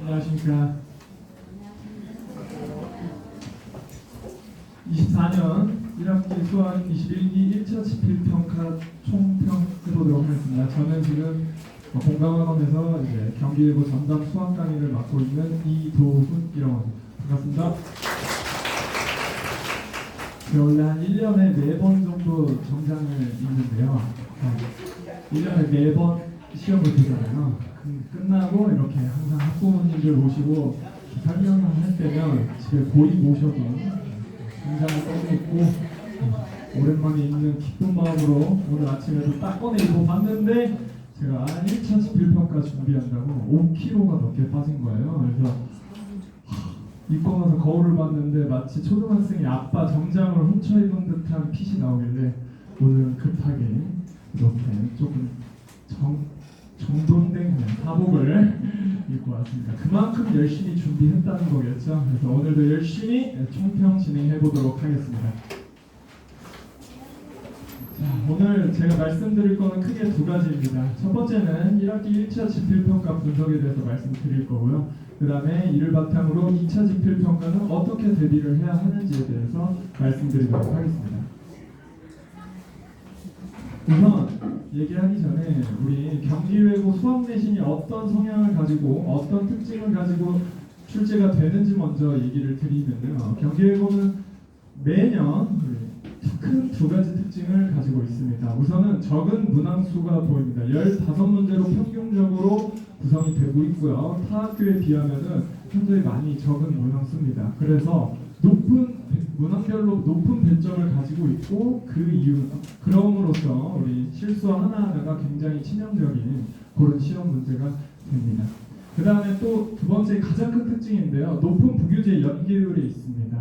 안녕하십니까. 24년 1학기 수학 21기 1차 지필평가 총평 해보도록 하겠습니다. 저는 지금 공강학원에서 이제 경기일보 전담 수학 강의를 맡고 있는 이도훈이라고 합니다. 반갑습니다. 원래 한 1년에 4번 정도 정장을 입는데요. 1년에 4번 시험을 보잖아요. 끝나고 이렇게 항상 학부모님들 모시고 설명을 할 때면 집에 거의 모셔도 정장을 꺼내입고 오랜만에 입는 기쁜 마음으로 오늘 아침에도 딱 꺼내 입고 봤는데 제가 1차 지필평가 준비한다고 5kg가 넘게 빠진 거예요. 그래서 입고 나서 거울을 봤는데 마치 초등학생이 아빠 정장을 훔쳐 입은 듯한 핏이 나오길래 오늘은 급하게 이렇게 조금 정돈된 사복을 입고 왔습니다. 그만큼 열심히 준비했다는 거겠죠. 그래서 오늘도 열심히 총평 진행해 보도록 하겠습니다. 자, 오늘 제가 말씀드릴 거는 크게 두 가지입니다. 첫 번째는 1학기 1차 지필평가 분석에 대해서 말씀드릴 거고요. 그 다음에 이를 바탕으로 2차 지필평가는 어떻게 대비를 해야 하는지에 대해서 말씀드리도록 하겠습니다. 우선 얘기하기 전에 우리 경기외고 수학 내신이 어떤 성향을 가지고 어떤 특징을 가지고 출제가 되는지 먼저 얘기를 드리면요. 경기외고는 매년 큰 두 가지 특징을 가지고 있습니다. 우선은 적은 문항수가 보입니다. 15문제로 평균적으로 구성이 되고 있고요. 타 학교에 비하면은 현저히 많이 적은 문항수입니다. 그래서 문항별로 높은 배점을 가지고 있고 그럼으로써 우리 실수 하나하나가 굉장히 치명적인 그런 시험 문제가 됩니다. 그 다음에 또 두 번째 가장 큰 특징인데요. 높은 부교재 연계율이 있습니다.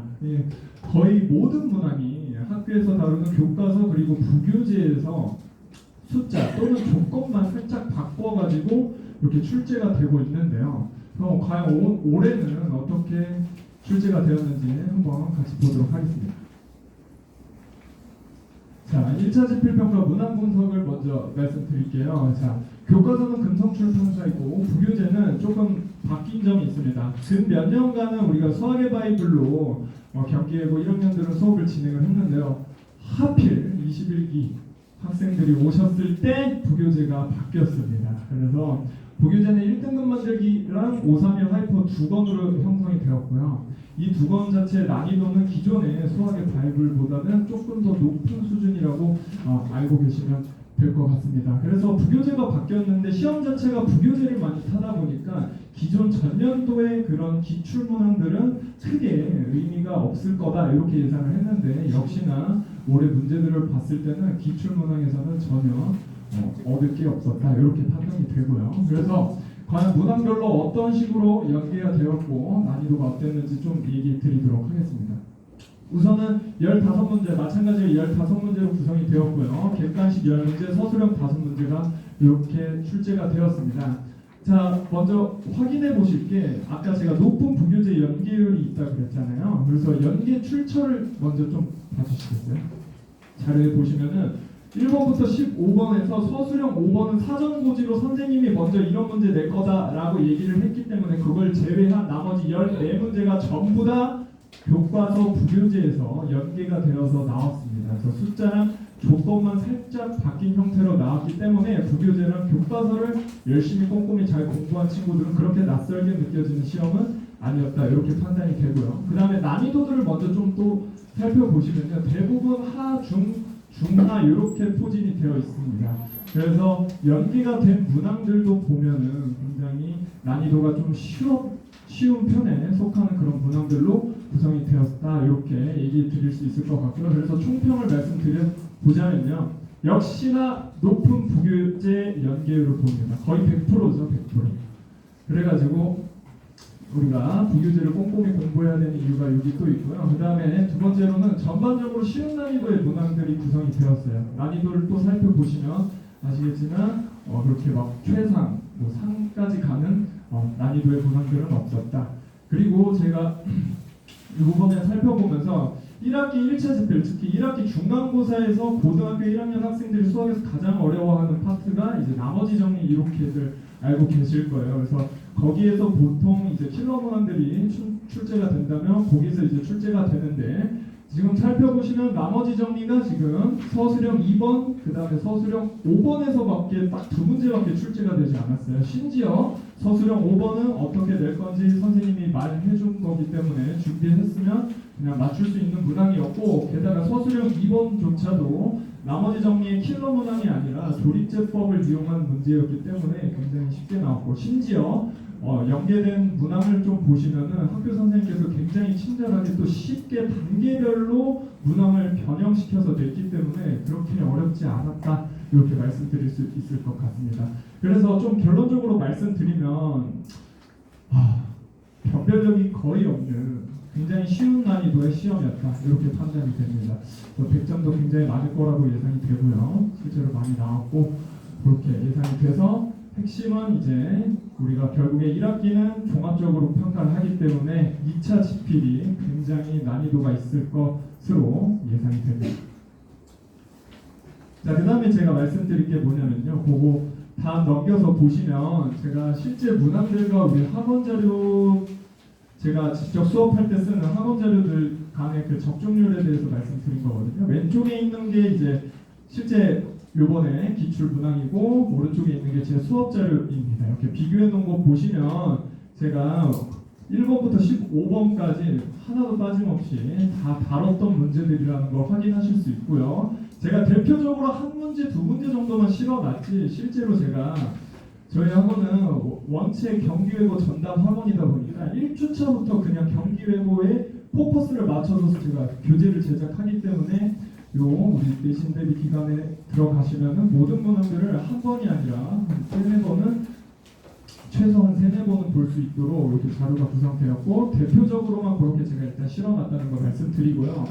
거의 모든 문항이 학교에서 다루는 교과서 그리고 부교재에서 숫자 또는 조건만 살짝 바꿔가지고 이렇게 출제가 되고 있는데요. 그럼 과연 올해는 어떻게 출제가 되었는지 한번 같이 보도록 하겠습니다. 자, 1차 지필평가 문항 분석을 먼저 말씀드릴게요. 자, 교과서는 금성출판사이고 부교재는 조금 바뀐 점이 있습니다. 근 몇 년간은 우리가 수학의 바이블로 경기외고 1학년들은 수업을 진행을 했는데요. 하필 21기 학생들이 오셨을 때 부교재가 바뀌었습니다. 그래서 부교재는 1등급 만들기랑 531 하이퍼 두 권으로 형성이 되었고요. 이 두 권 자체의 난이도는 기존의 수학의 바이블보다는 조금 더 높은 수준이라고 알고 계시면 될 것 같습니다. 그래서 부교재가 바뀌었는데 시험 자체가 부교재를 많이 타다 보니까 기존 전년도의 그런 기출 문항들은 크게 의미가 없을 거다 이렇게 예상을 했는데 역시나 올해 문제들을 봤을 때는 기출 문항에서는 전혀 얻을 게 없었다 이렇게 판단이 되고요. 그래서 과연 문항별로 어떤 식으로 연계가 되었고 난이도가 어땠는지 좀 얘기 드리도록 하겠습니다. 우선은 15문제 마찬가지로 15문제로 구성이 되었고요. 객관식 10문제, 서술형 5문제가 이렇게 출제가 되었습니다. 자, 먼저 확인해 보실 게 아까 제가 높은 부교재 연계율이 있다고 그랬잖아요. 그래서 연계 출처를 먼저 좀 봐주시겠어요? 자료에 보시면은 1번부터 15번에서 서술형 5번은 사전고지로 선생님이 먼저 이런 문제 낼 거다라고 얘기를 했기 때문에 그걸 제외한 나머지 14문제가 전부 다 교과서 부교재에서 연계가 되어서 나왔습니다. 그래서 숫자랑 조건만 살짝 바뀐 형태로 나왔기 때문에 부교재랑 교과서를 열심히 꼼꼼히 잘 공부한 친구들은 그렇게 낯설게 느껴지는 시험은 아니었다 이렇게 판단이 되고요. 그 다음에 난이도들을 먼저 좀 또 살펴보시면요. 대부분 하, 중하 이렇게 포진이 되어 있습니다. 그래서 연계가 된 문항들도 보면은 굉장히 난이도가 좀 쉬운 편에 속하는 그런 문항들로 구성이 되었다 이렇게 얘기 드릴 수 있을 것 같고요. 그래서 총평을 말씀드려보자면요. 역시나 높은 부교재 연계율을 봅니다. 거의 100%죠. 100%. 그래가지고 우리가 부교재를 꼼꼼히 공부해야 되는 이유가 여기 또 있고요. 그 다음에 두 번째로는 전반적으로 쉬운 난이도의 문항들이 구성이 되었어요. 난이도를 또 살펴보시면 아시겠지만 그렇게 막 최상, 상까지 가는 난이도의 문항들은 없었다. 그리고 제가 이 부분을 살펴보면서 1학기 1차 지필, 특히 1학기 중간고사에서 고등학교 1학년 학생들이 수학에서 가장 어려워하는 파트가 이제 나머지 정리 이렇게들 알고 계실 거예요. 그래서 거기에서 보통 이제 킬러 문항들이 출제가 된다면 거기서 이제 출제가 되는데 지금 살펴보시면 나머지 정리가 지금 서술형 2번 그 다음에 서술형 5번에서밖에 딱 두 문제밖에 출제가 되지 않았어요. 심지어 서술형 5번은 어떻게 낼 건지 선생님이 말해 준 거기 때문에 준비했으면 그냥 맞출 수 있는 문항이었고 게다가 서술형 2번조차도 나머지 정리의 킬러 문항이 아니라 조립제법을 이용한 문제였기 때문에 굉장히 쉽게 나왔고 심지어 연계된 문항을 좀 보시면은 학교 선생님께서 굉장히 친절하게 또 쉽게 단계별로 문항을 변형시켜서 냈기 때문에 그렇게 어렵지 않았다 이렇게 말씀드릴 수 있을 것 같습니다. 그래서 좀 결론적으로 말씀드리면 변별력이 거의 없는 굉장히 쉬운 난이도의 시험이었다 이렇게 판단이 됩니다. 100점도 굉장히 많을 거라고 예상이 되고요. 실제로 많이 나왔고 그렇게 예상이 돼서 핵심은 이제 우리가 결국에 1학기는 종합적으로 평가를 하기 때문에 2차 지필이 굉장히 난이도가 있을 것으로 예상이 됩니다. 자, 그 다음에 제가 말씀드릴 게 뭐냐면요. 그거 다음 넘겨서 보시면 제가 실제 문항들과 우리 학원 자료 제가 직접 수업할 때 쓰는 학원 자료들 간의 그 적중률에 대해서 말씀드린 거거든요. 왼쪽에 있는 게 이제 실제 요번에 기출 문항이고 오른쪽에 있는 게 제 수업 자료입니다. 이렇게 비교해 놓은 거 보시면 제가 1번부터 15번까지 하나도 빠짐없이 다 다뤘던 문제들이라는 걸 확인하실 수 있고요. 제가 대표적으로 한 문제, 두 문제 정도만 실어놨지 실제로 제가 저희 학원은 원체 경기외고 전담 학원이다 보니까 1주차부터 그냥 경기외고에 포커스를 맞춰서 제가 교재를 제작하기 때문에 우리 내신 대비 기간에 들어가시면은 모든 문항들을 한 번이 아니라 한 3-4번은 최소한 3-4번은 볼 수 있도록 이렇게 자료가 구성되었고 대표적으로만 그렇게 제가 일단 실어놨다는 걸 말씀드리고요.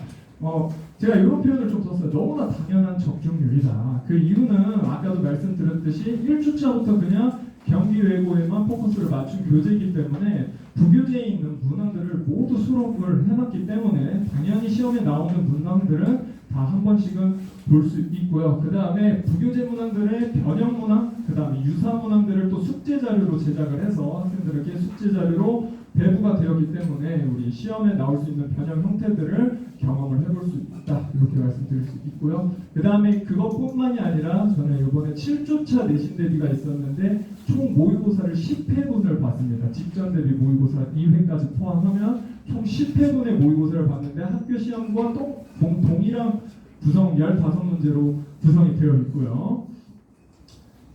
제가 이런 표현을 좀 썼어요. 너무나 당연한 적중률이다. 그 이유는 아까도 말씀드렸듯이 1주차부터 그냥 경기외고에만 포커스를 맞춘 교재이기 때문에 부교재에 있는 문항들을 모두 수록을 해놨기 때문에 당연히 시험에 나오는 문항들은 다 한 번씩은 볼 수 있고요. 그 다음에 부교재 문항들의 변형 문항, 그 다음에 유사 문항들을 또 숙제 자료로 제작을 해서 학생들에게 숙제 자료로 배부가 되었기 때문에 우리 시험에 나올 수 있는 변형 형태들을 경험을 해볼 수 있다 이렇게 말씀드릴 수 있고요. 그 다음에 그것뿐만이 아니라 저는 이번에 7주차 내신 대비가 있었는데 총 모의고사를 10회분을 봤습니다. 직전 대비 모의고사 2회까지 포함하면 총 10회분의 모의고사를 봤는데 학교 시험과 동일한 구성 15문제로 구성이 되어 있고요.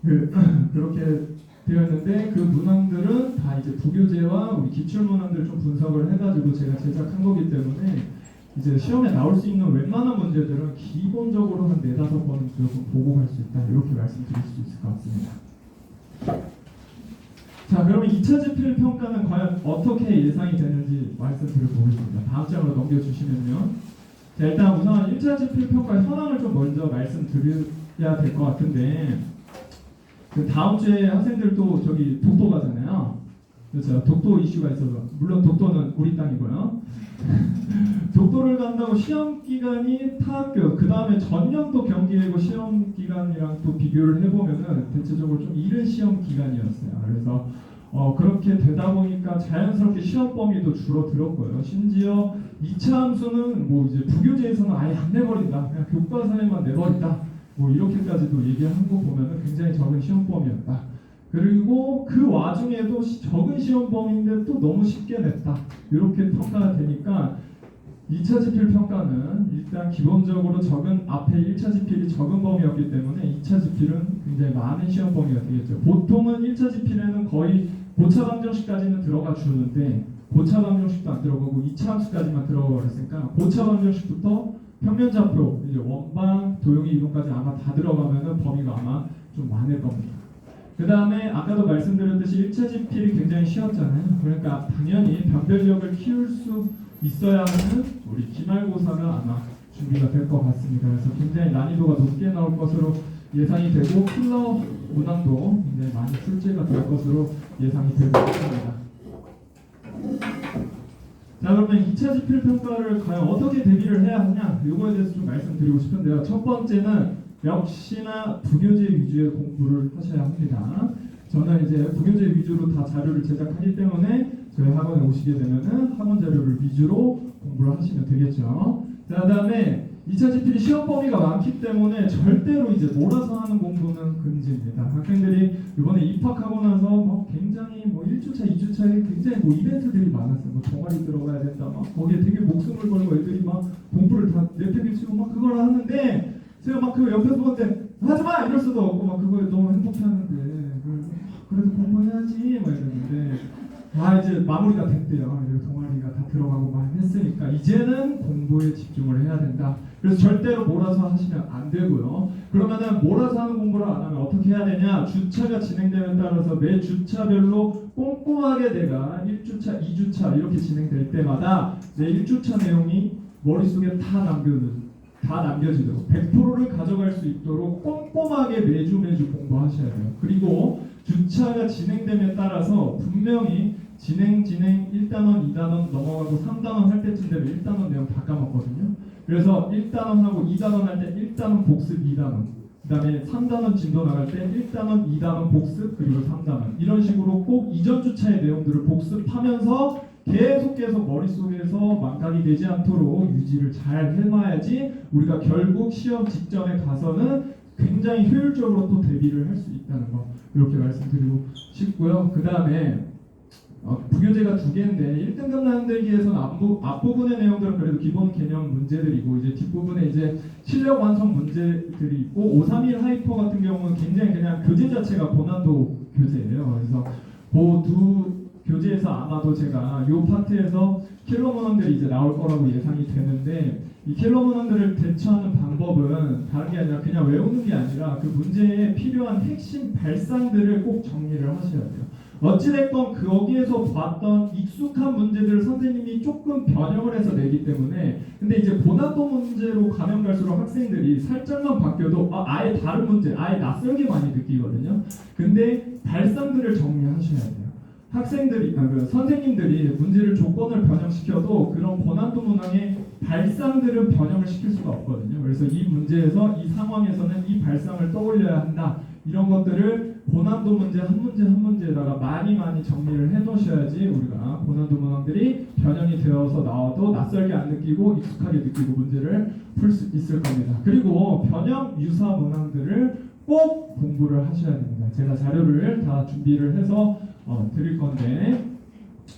그렇게 되었는데 그 문항들은 다 이제 부교재와 우리 기출 문항들 좀 분석을 해가지고 제가 제작한 거기 때문에 이제 시험에 나올 수 있는 웬만한 문제들은 기본적으로 한 4-5번은 무조건 보고 갈 수 있다 이렇게 말씀드릴 수 있을 것 같습니다. 자, 그러면 2차 지필 평가는 과연 어떻게 예상이 되는지 말씀드려 보겠습니다. 다음 장으로 넘겨주시면요. 자, 일단 우선 1차 지필 평가 현황을 좀 먼저 말씀드려야 될 것 같은데 그 다음 주에 학생들도 저기 독도 가잖아요. 그렇죠. 독도 이슈가 있어서 물론 독도는 우리 땅이고요. 독도를 간다고 시험 기간이 타 학교 그 다음에 전년도 경기외고 시험 기간이랑 또 비교를 해보면은 대체적으로 좀 이른 시험 기간이었어요. 그래서 그렇게 되다 보니까 자연스럽게 시험 범위도 줄어들었고요. 심지어 2차 함수는 뭐 이제 부교재에서는 아예 안 내버린다, 그냥 교과서에만 내버린다, 뭐 이렇게까지도 얘기한 거 보면은 굉장히 적은 시험 범위였다. 그리고 그 와중에도 적은 시험 범위인데 또 너무 쉽게 냈다. 이렇게 평가가 되니까 2차 지필 평가는 일단 기본적으로 적은 앞에 1차 지필이 적은 범위였기 때문에 2차 지필은 굉장히 많은 시험 범위가 되겠죠. 보통은 1차 지필에는 거의 고차 방정식까지는 들어가 주는데 고차 방정식도 안 들어가고 2차 함수까지만 들어가 버렸으니까 고차 방정식부터 평면좌표, 이제 원방, 도형의 이동까지 아마 다 들어가면은 범위가 아마 좀 많을 겁니다. 그 다음에 아까도 말씀드렸듯이 1차 지필이 굉장히 쉬웠잖아요. 그러니까 당연히 변별력을 키울 수 있어야 하는 우리 기말고사가 아마 준비가 될 것 같습니다. 그래서 굉장히 난이도가 높게 나올 것으로 예상이 되고 킬러 문항도 굉장히 많이 출제가 될 것으로 예상이 되고 있습니다. 자, 그러면 2차 지필 평가를 과연 어떻게 대비를 해야 하냐 이거에 대해서 좀 말씀드리고 싶은데요. 첫 번째는 역시나 부교재 위주의 공부를 하셔야 합니다. 저는 이제 부교재 위주로 다 자료를 제작하기 때문에 저희 학원에 오시게 되면은 학원 자료를 위주로 공부를 하시면 되겠죠. 자, 그다음에 2차 집필이 시험 범위가 많기 때문에 절대로 이제 몰아서 하는 공부는 금지입니다. 학생들이 이번에 입학하고 나서 뭐 굉장히 뭐 1주차, 2주차에 굉장히 뭐 이벤트들이 많았어요. 뭐 동아리 들어가야 된다, 막 거기에 되게 목숨을 걸고 애들이 막 공부를 다 내팽개치고 막 그걸 하는데 제가 막 그 옆에서 보는데 하지마! 이럴 수도 없고 막 그거에 너무 행복해하는데 그래도 공부해야지 막 이랬는데 이제 마무리가 됐대요. 동아리가 다 들어가고 막 했으니까 이제는 공부에 집중을 해야 된다. 그래서 절대로 몰아서 하시면 안 되고요. 그러면은 몰아서 하는 공부를 안 하면 어떻게 해야 되냐? 주차가 진행됨에 따라서 매 주차별로 꼼꼼하게 내가 1주차, 2주차 이렇게 진행될 때마다 내 1주차 내용이 머릿속에 다 남겨지도록 100%를 가져갈 수 있도록 꼼꼼하게 매주 공부하셔야 돼요. 그리고 주차가 진행됨에 따라서 분명히 진행 1단원, 2단원 넘어가고 3단원 할 때쯤 되면 1단원 내용 다 까먹거든요. 그래서 1단원하고 2단원 할 때 1단원 복습 2단원, 그 다음에 3단원 진도 나갈 때 1단원, 2단원 복습 그리고 3단원 이런 식으로 꼭 이전 주차의 내용들을 복습하면서 계속 머릿속에서 망각이 되지 않도록 유지를 잘 해놔야지 우리가 결국 시험 직전에 가서는 굉장히 효율적으로 또 대비를 할 수 있다는 거 이렇게 말씀드리고 싶고요. 그 다음에 부교재가 2개인데 1등급 난들기에서는 앞부분의 내용들은 그래도 기본 개념 문제들이고 이제 뒷부분에 이제 실력 완성 문제들이 있고 531 하이퍼 같은 경우는 굉장히 그냥 교재 자체가 고난도 교재예요. 그래서 그 두 교재에서 아마도 제가 이 파트에서 킬러 문항들이 이제 나올 거라고 예상이 되는데 이 킬러 문항들을 대처하는 방법은 다른 게 아니라 그냥 외우는 게 아니라 그 문제에 필요한 핵심 발상들을 꼭 정리를 하셔야 돼요. 어찌됐건 거기에서 봤던 익숙한 문제들을 선생님이 조금 변형을 해서 내기 때문에 근데 이제 고난도 문제로 가면 갈수록 학생들이 살짝만 바뀌어도 아예 다른 문제, 아예 낯설게 많이 느끼거든요. 근데 발상들을 정리하셔야 돼요. 학생들이, 선생님들이 문제를 조건을 변형시켜도 그런 고난도 문항의 발상들은 변형을 시킬 수가 없거든요. 그래서 이 문제에서 이 상황에서는 이 발상을 떠올려야 한다. 이런 것들을 고난도 문제 한 문제에다가 많이 정리를 해놓으셔야지 우리가 고난도 문항들이 변형이 되어서 나와도 낯설게 안 느끼고 익숙하게 느끼고 문제를 풀 수 있을 겁니다. 그리고 변형 유사 문항들을 꼭 공부를 하셔야 됩니다. 제가 자료를 다 준비를 해서 드릴 건데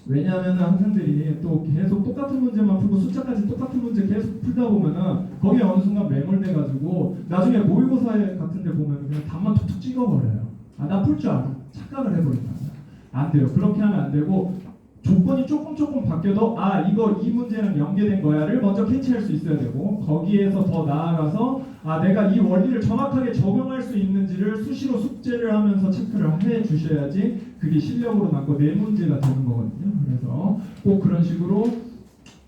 왜냐하면 학생들이 또 계속 똑같은 문제만 풀고 숫자까지 똑같은 문제 계속 풀다 보면은 거기에 어느 순간 매몰돼가지고 나중에 모의고사 같은 데 보면 그냥 답만 툭툭 찍어버려요. 나 풀 줄 알아. 착각을 해버린다. 안 돼요. 그렇게 하면 안 되고 조건이 조금 바뀌어도 이 문제랑 연계된 거야를 먼저 캐치할 수 있어야 되고 거기에서 더 나아가서 내가 이 원리를 정확하게 적용할 수 있는지를 수시로 숙제를 하면서 체크를 해 주셔야지 그게 실력으로 남고 내 문제가 되는 거거든요. 그래서 꼭 그런 식으로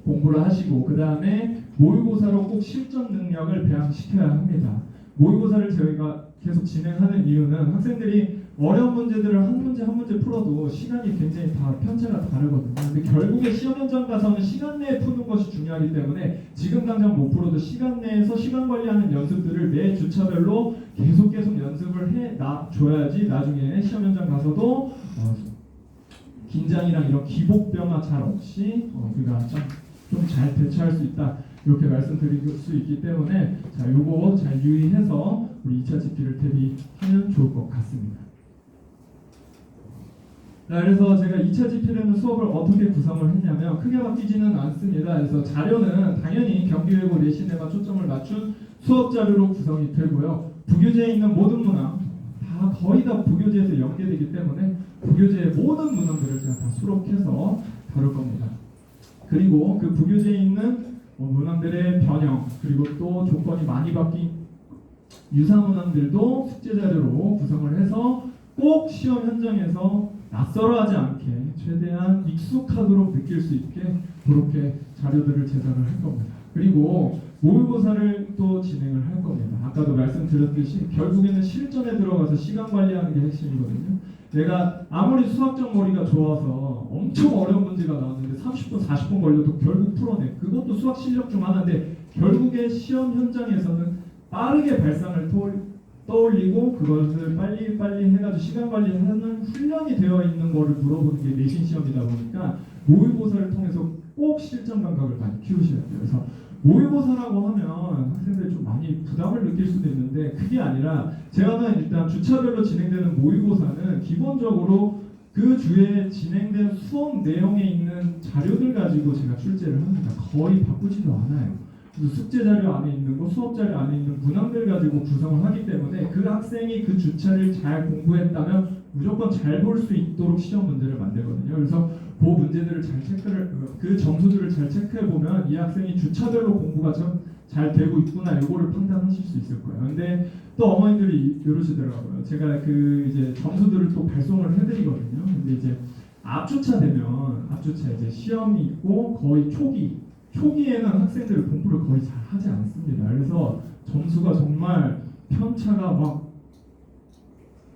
공부를 하시고 그 다음에 모의고사로 꼭 실전 능력을 배양시켜야 합니다. 모의고사를 저희가 계속 진행하는 이유는 학생들이 어려운 문제들을 한 문제 풀어도 시간이 굉장히 다 편차가 다르거든요. 근데 결국에 시험 현장 가서는 시간 내에 푸는 것이 중요하기 때문에 지금 당장 못 풀어도 시간 내에서 시간 관리하는 연습들을 매 주차별로 계속 연습을 해 줘야지 나중에 시험 현장 가서도 긴장이랑 이런 기복 변화 잘 없이 우리가 좀 잘 대처할 수 있다. 이렇게 말씀드릴 수 있기 때문에 자, 요거 잘 유의해서 우리 2차 집필을 대비하면 좋을 것 같습니다. 자, 그래서 제가 2차 집필에는 수업을 어떻게 구성을 했냐면 크게 바뀌지는 않습니다. 그래서 자료는 당연히 경기외고 내신에만 초점을 맞춘 수업 자료로 구성이 되고요. 부교재에 있는 모든 문항 다 거의 다 부교재에서 연계되기 때문에 부교재의 모든 문항들을 제가 다 수록해서 다룰 겁니다. 그리고 그 부교재에 있는 문항들의 변형 그리고 또 조건이 많이 바뀐 유사 문항들도 숙제 자료로 구성을 해서 꼭 시험 현장에서 낯설어하지 않게 최대한 익숙하도록 느낄 수 있게 그렇게 자료들을 제작을 할 겁니다. 그리고 모의고사를 또 진행을 할 겁니다. 아까도 말씀드렸듯이 결국에는 실전에 들어가서 시간 관리하는 게 핵심이거든요. 내가 아무리 수학적 머리가 좋아서 엄청 어려운 문제가 나왔는데 30분, 40분 걸려도 결국 풀어내. 그것도 수학 실력 중 하나인데 결국에 시험 현장에서는 빠르게 발상을 떠올리고 그것을 빨리 해가지고 시간 관리하는 훈련이 되어 있는 거를 물어보는 게 내신 시험이다 보니까 모의고사를 통해서 꼭 실전 감각을 많이 키우셔야 돼요. 그래서 모의고사라고 하면 학생들이 좀 많이 부담을 느낄 수도 있는데 그게 아니라 제가는 일단 주차별로 진행되는 모의고사는 기본적으로 그 주에 진행된 수업 내용에 있는 자료들 가지고 제가 출제를 합니다. 거의 바꾸지도 않아요. 그래서 숙제 자료 안에 있는 거, 수업 자료 안에 있는 문항들 가지고 구성을 하기 때문에 그 학생이 그 주차를 잘 공부했다면 무조건 잘 볼 수 있도록 시험 문제를 만들거든요. 그래서 그 문제들을 잘 그 점수들을 잘 체크해 보면 이 학생이 주차별로 공부가 좀 잘 되고 있구나 이거를 판단하실 수 있을 거예요. 근데 또 어머니들이 이러시더라고요. 제가 그 이제 점수들을 또 발송을 해드리거든요. 근데 이제 앞주차 되면 앞주차 이제 시험이 있고 거의 초기에는 학생들이 공부를 거의 잘 하지 않습니다. 그래서 점수가 정말 편차가 막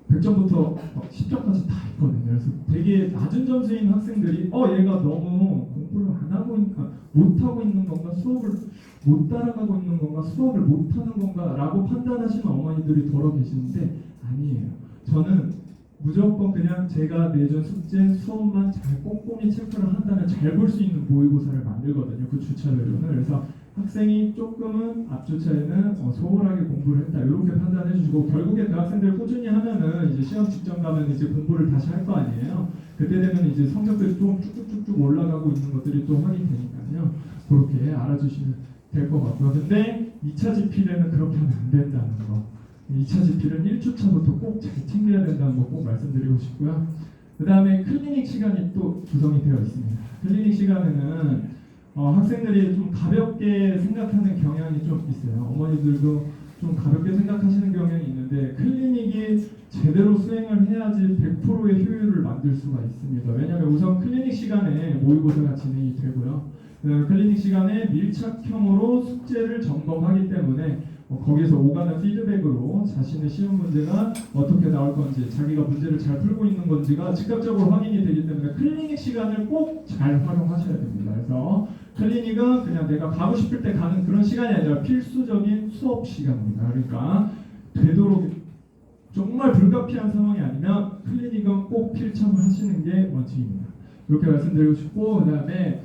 100점부터 10점까지 다 있거든요. 그래서 되게 낮은 점수인 학생들이 얘가 너무 공부를 안 하고 못하고 있는 건가, 수업을 못 따라가고 있는 건가, 수업을 못하는 건가 라고 판단하시는 어머니들이 더러 계시는데 아니에요. 저는 무조건 그냥 제가 내준 숙제 수업만 잘 꼼꼼히 체크를 한다면 잘 볼 수 있는 모의고사를 만들거든요. 그 주차별로는. 그래서 학생이 조금은 앞주차에는 소홀하게 공부를 했다 이렇게 판단해 주시고 결국에 그 학생들 꾸준히 하면은 이제 시험 직전 가면 이제 공부를 다시 할 거 아니에요. 그때 되면 이제 성적들이 좀 쭉쭉쭉쭉 올라가고 있는 것들이 또 확인되니까요. 그렇게 알아주시면 될 것 같고요. 근데 2차 지필에는 그렇게 하면 안 된다는 거. 2차 지필은 1주차부터 꼭 잘 챙겨야 된다는 거 꼭 말씀드리고 싶고요. 그 다음에 클리닉 시간이 또 구성이 되어 있습니다. 클리닉 시간에는 학생들이 좀 가볍게 생각하는 경향이 좀 있어요. 어머니들도 좀 가볍게 생각하시는 경향이 있는데 클리닉이 제대로 수행을 해야지 100%의 효율을 만들 수가 있습니다. 왜냐하면 우선 클리닉 시간에 모의고사가 진행이 되고요. 클리닉 시간에 밀착형으로 숙제를 점검하기 때문에 거기서 오가는 피드백으로 자신의 시험 문제가 어떻게 나올 건지 자기가 문제를 잘 풀고 있는 건지가 즉각적으로 확인이 되기 때문에 클리닉 시간을 꼭 잘 활용하셔야 됩니다. 그래서 클리닉은 그냥 내가 가고 싶을 때 가는 그런 시간이 아니라 필수적인 수업 시간입니다. 그러니까 되도록 정말 불가피한 상황이 아니면 클리닉은 꼭 필참을 하시는 게 원칙입니다. 이렇게 말씀드리고 싶고 그 다음에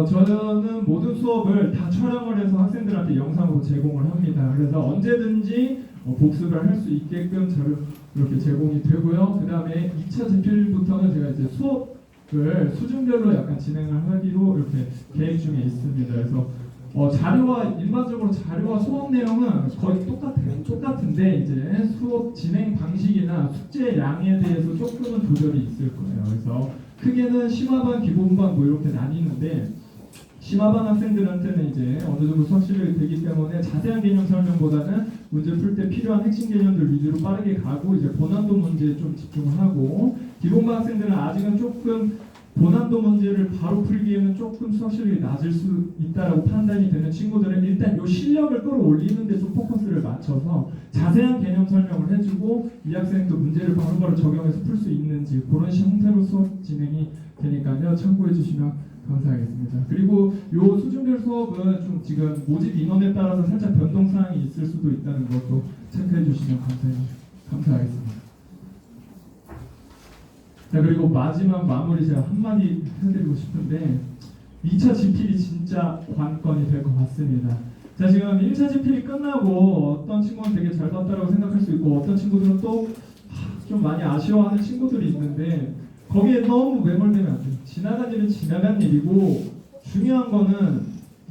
저는 모든 수업을 다 촬영을 해서 학생들한테 영상으로 제공을 합니다. 그래서 언제든지 복습을 할 수 있게끔 자료 이렇게 제공이 되고요. 그 다음에 2차 집필부터는 제가 이제 수업을 수준별로 약간 진행을 하기로 이렇게 계획 중에 있습니다. 그래서 일반적으로 자료와 수업 내용은 거의 똑같은데 이제 수업 진행 방식이나 숙제 양에 대해서 조금은 조절이 있을 거예요. 그래서 크게는 심화반, 기본반 뭐 이렇게 나뉘는데 심화반 학생들한테는 이제 어느 정도 수학 실력이 되기 때문에 자세한 개념 설명보다는 문제 풀 때 필요한 핵심 개념들 위주로 빠르게 가고 이제 고난도 문제에 좀 집중을 하고 기본반 학생들은 아직은 조금 고난도 문제를 바로 풀기에는 조금 수학 실력이 낮을 수 있다라고 판단이 되는 친구들은 일단 이 실력을 끌어올리는 데 좀 포커스를 맞춰서 자세한 개념 설명을 해주고 이 학생도 문제를 바로바로 적용해서 풀 수 있는지 그런 형태로 수업 진행이 되니까요. 참고해 주시면 감사하겠습니다. 그리고 이 수준별 수업은 좀 지금 모집 인원에 따라서 살짝 변동사항이 있을 수도 있다는 것도 체크해 주시면 감사하겠습니다. 자, 그리고 마지막 마무리 제가 한마디 해드리고 싶은데 2차 지필이 진짜 관건이 될 것 같습니다. 자, 지금 1차 지필이 끝나고 어떤 친구는 되게 잘 봤다라고 생각할 수 있고 어떤 친구들은 또 좀 많이 아쉬워하는 친구들이 있는데 거기에 너무 매몰되면 안 돼요. 지나간 일은 지나간 일이고 중요한 거는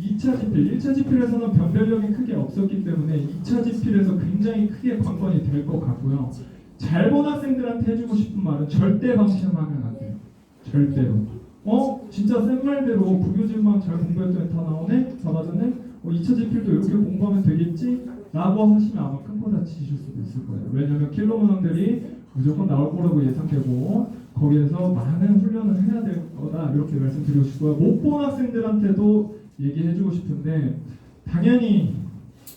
2차 지필, 1차 지필에서는 변별력이 크게 없었기 때문에 2차 지필에서 굉장히 크게 관건이 될 것 같고요. 잘 본 학생들한테 해주고 싶은 말은 절대 방심하면 안 돼요. 절대로. 진짜 센 말대로 부교집만 잘 공부했더니 다 나오네? 다 맞았네? 2차 지필도 이렇게 공부하면 되겠지? 라고 하시면 아마 큰 거 다치실 수도 있을 거예요. 왜냐면 킬러 문항들이 무조건 나올 거라고 예상되고 거기에서 많은 훈련을 해야 될 거다 이렇게 말씀드리고 싶고요. 못 본 학생들한테도 얘기해주고 싶은데 당연히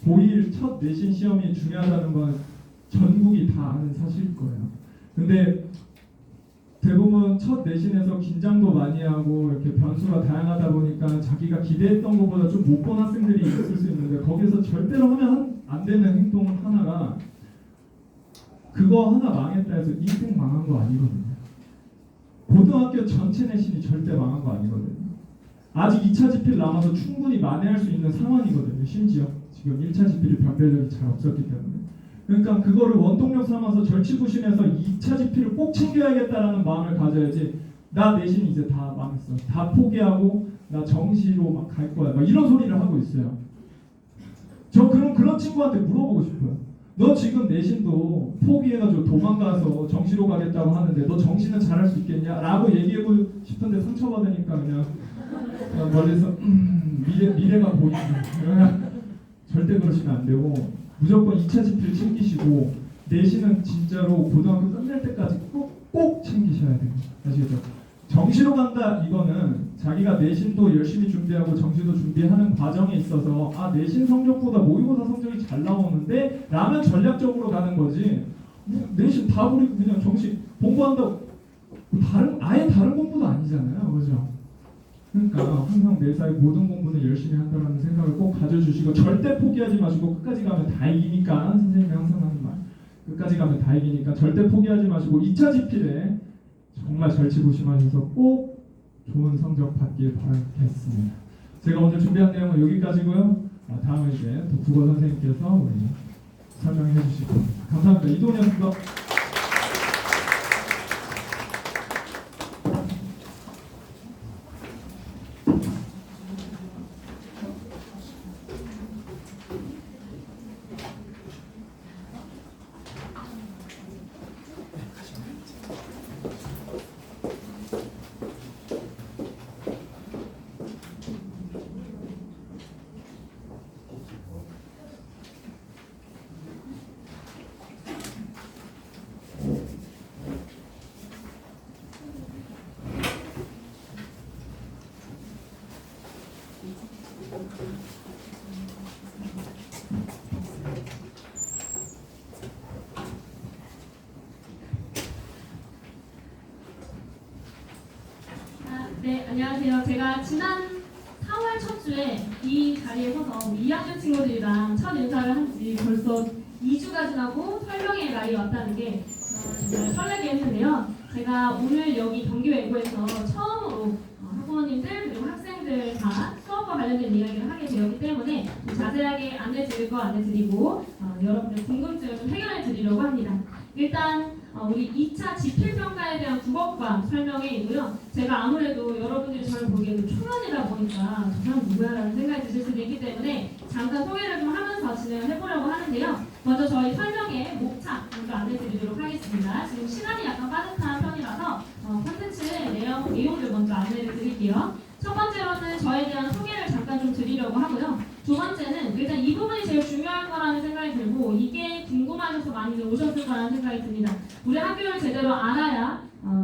고1 첫 내신 시험이 중요하다는 건 전국이 다 아는 사실일 거예요. 근데 대부분 첫 내신에서 긴장도 많이 하고 이렇게 변수가 다양하다 보니까 자기가 기대했던 것보다 좀 못 본 학생들이 있을 수 있는데 거기서 절대로 하면 한 안 되는 행동 하나가 그거 하나 망했다 해서 인생 망한 거 아니거든요. 고등학교 전체 내신이 절대 망한 거 아니거든요. 아직 2차 지필 남아서 충분히 만회할 수 있는 상황이거든요. 심지어 지금 1차 지필이 변별력이 잘 없었기 때문에. 그러니까 그거를 원동력 삼아서 절치부심해서 2차 지필을 꼭 챙겨야겠다라는 마음을 가져야지. 나 내신 이제 다 망했어. 다 포기하고 나 정시로 막 갈 거야. 막 이런 소리를 하고 있어요. 저 그런 친구한테 물어보고 싶어요. 너 지금 내신도 포기해가지고 도망가서 정시로 가겠다고 하는데 너 정시는 잘할 수 있겠냐? 라고 얘기하고 싶은데 상처받으니까 그냥 멀리서 미래가 보이지. 절대 그러시면 안 되고 무조건 2차 지필 챙기시고 내신은 진짜로 고등학교 끝날 때까지 꼭 챙기셔야 돼요. 아시겠죠? 정시로 간다 이거는 자기가 내신도 열심히 준비하고 정시도 준비하는 과정에 있어서 아 내신 성적보다 모의고사 성적이 잘 나오는데 라면 전략적으로 가는 거지. 내신 다 버리고 그냥 정시 공부한다고 아예 다른 공부도 아니잖아요. 그죠? 그러니까 항상 매사에 모든 공부는 열심히 한다는 생각을 꼭 가져주시고 절대 포기하지 마시고 끝까지 가면 다 이기니까 선생님이 항상 하는 말 끝까지 가면 다 이기니까 절대 포기하지 마시고 2차 지필에 정말 절치부심하셔서 꼭 좋은 성적 받길 바라겠습니다. 제가 오늘 준비한 내용은 여기까지고요. 다음에 이제 또 국어 선생님께서 우리 설명해 주실 겁니다. 감사합니다. 이동현입니다. 네, 안녕하세요. 제가 지난 4월 첫 주에 이 자리에 서서 2학년 친구들이랑 첫 인사를 한 지 벌써 2주가 지나고 설명의 날이 왔다는 게 정말 설레게 했는데요. 제가 오늘 여기 경기외고에서 처음으로 학부모님들 그리고 학생들 다 수업과 관련된 이야기를 하게 되었기 때문에 좀 자세하게 안내드릴 거 안내드리고 여러분들 궁금증을 좀 해결해 드리려고 합니다. 일단 우리 2차 지필평가에 대한 국어과 설명에 있고요. 제가 아무래도 여러분들이 저를 보기에도 초면이다 보니까 저 사람 누구야? 라는 생각이 드실 수도 있기 때문에 잠깐 소개를 좀 하면서 진행을 해보려고 하는데요. 먼저 저희 설명의 목차 먼저 안내드리도록 하겠습니다. 지금 시간이 약간 빠듯한 편이라서 콘텐츠의 내용들 먼저 안내를 드릴게요. 첫 번째로는 저에 대한 소개를 잠깐 좀 드리려고 하고요. 두 번째는 일단 이 부분이 제일 중요할 거라는 생각이 들고 이게 궁금하셔서 많이들 오셨을 거라는 생각이 듭니다. 우리 학교를 제대로 알아야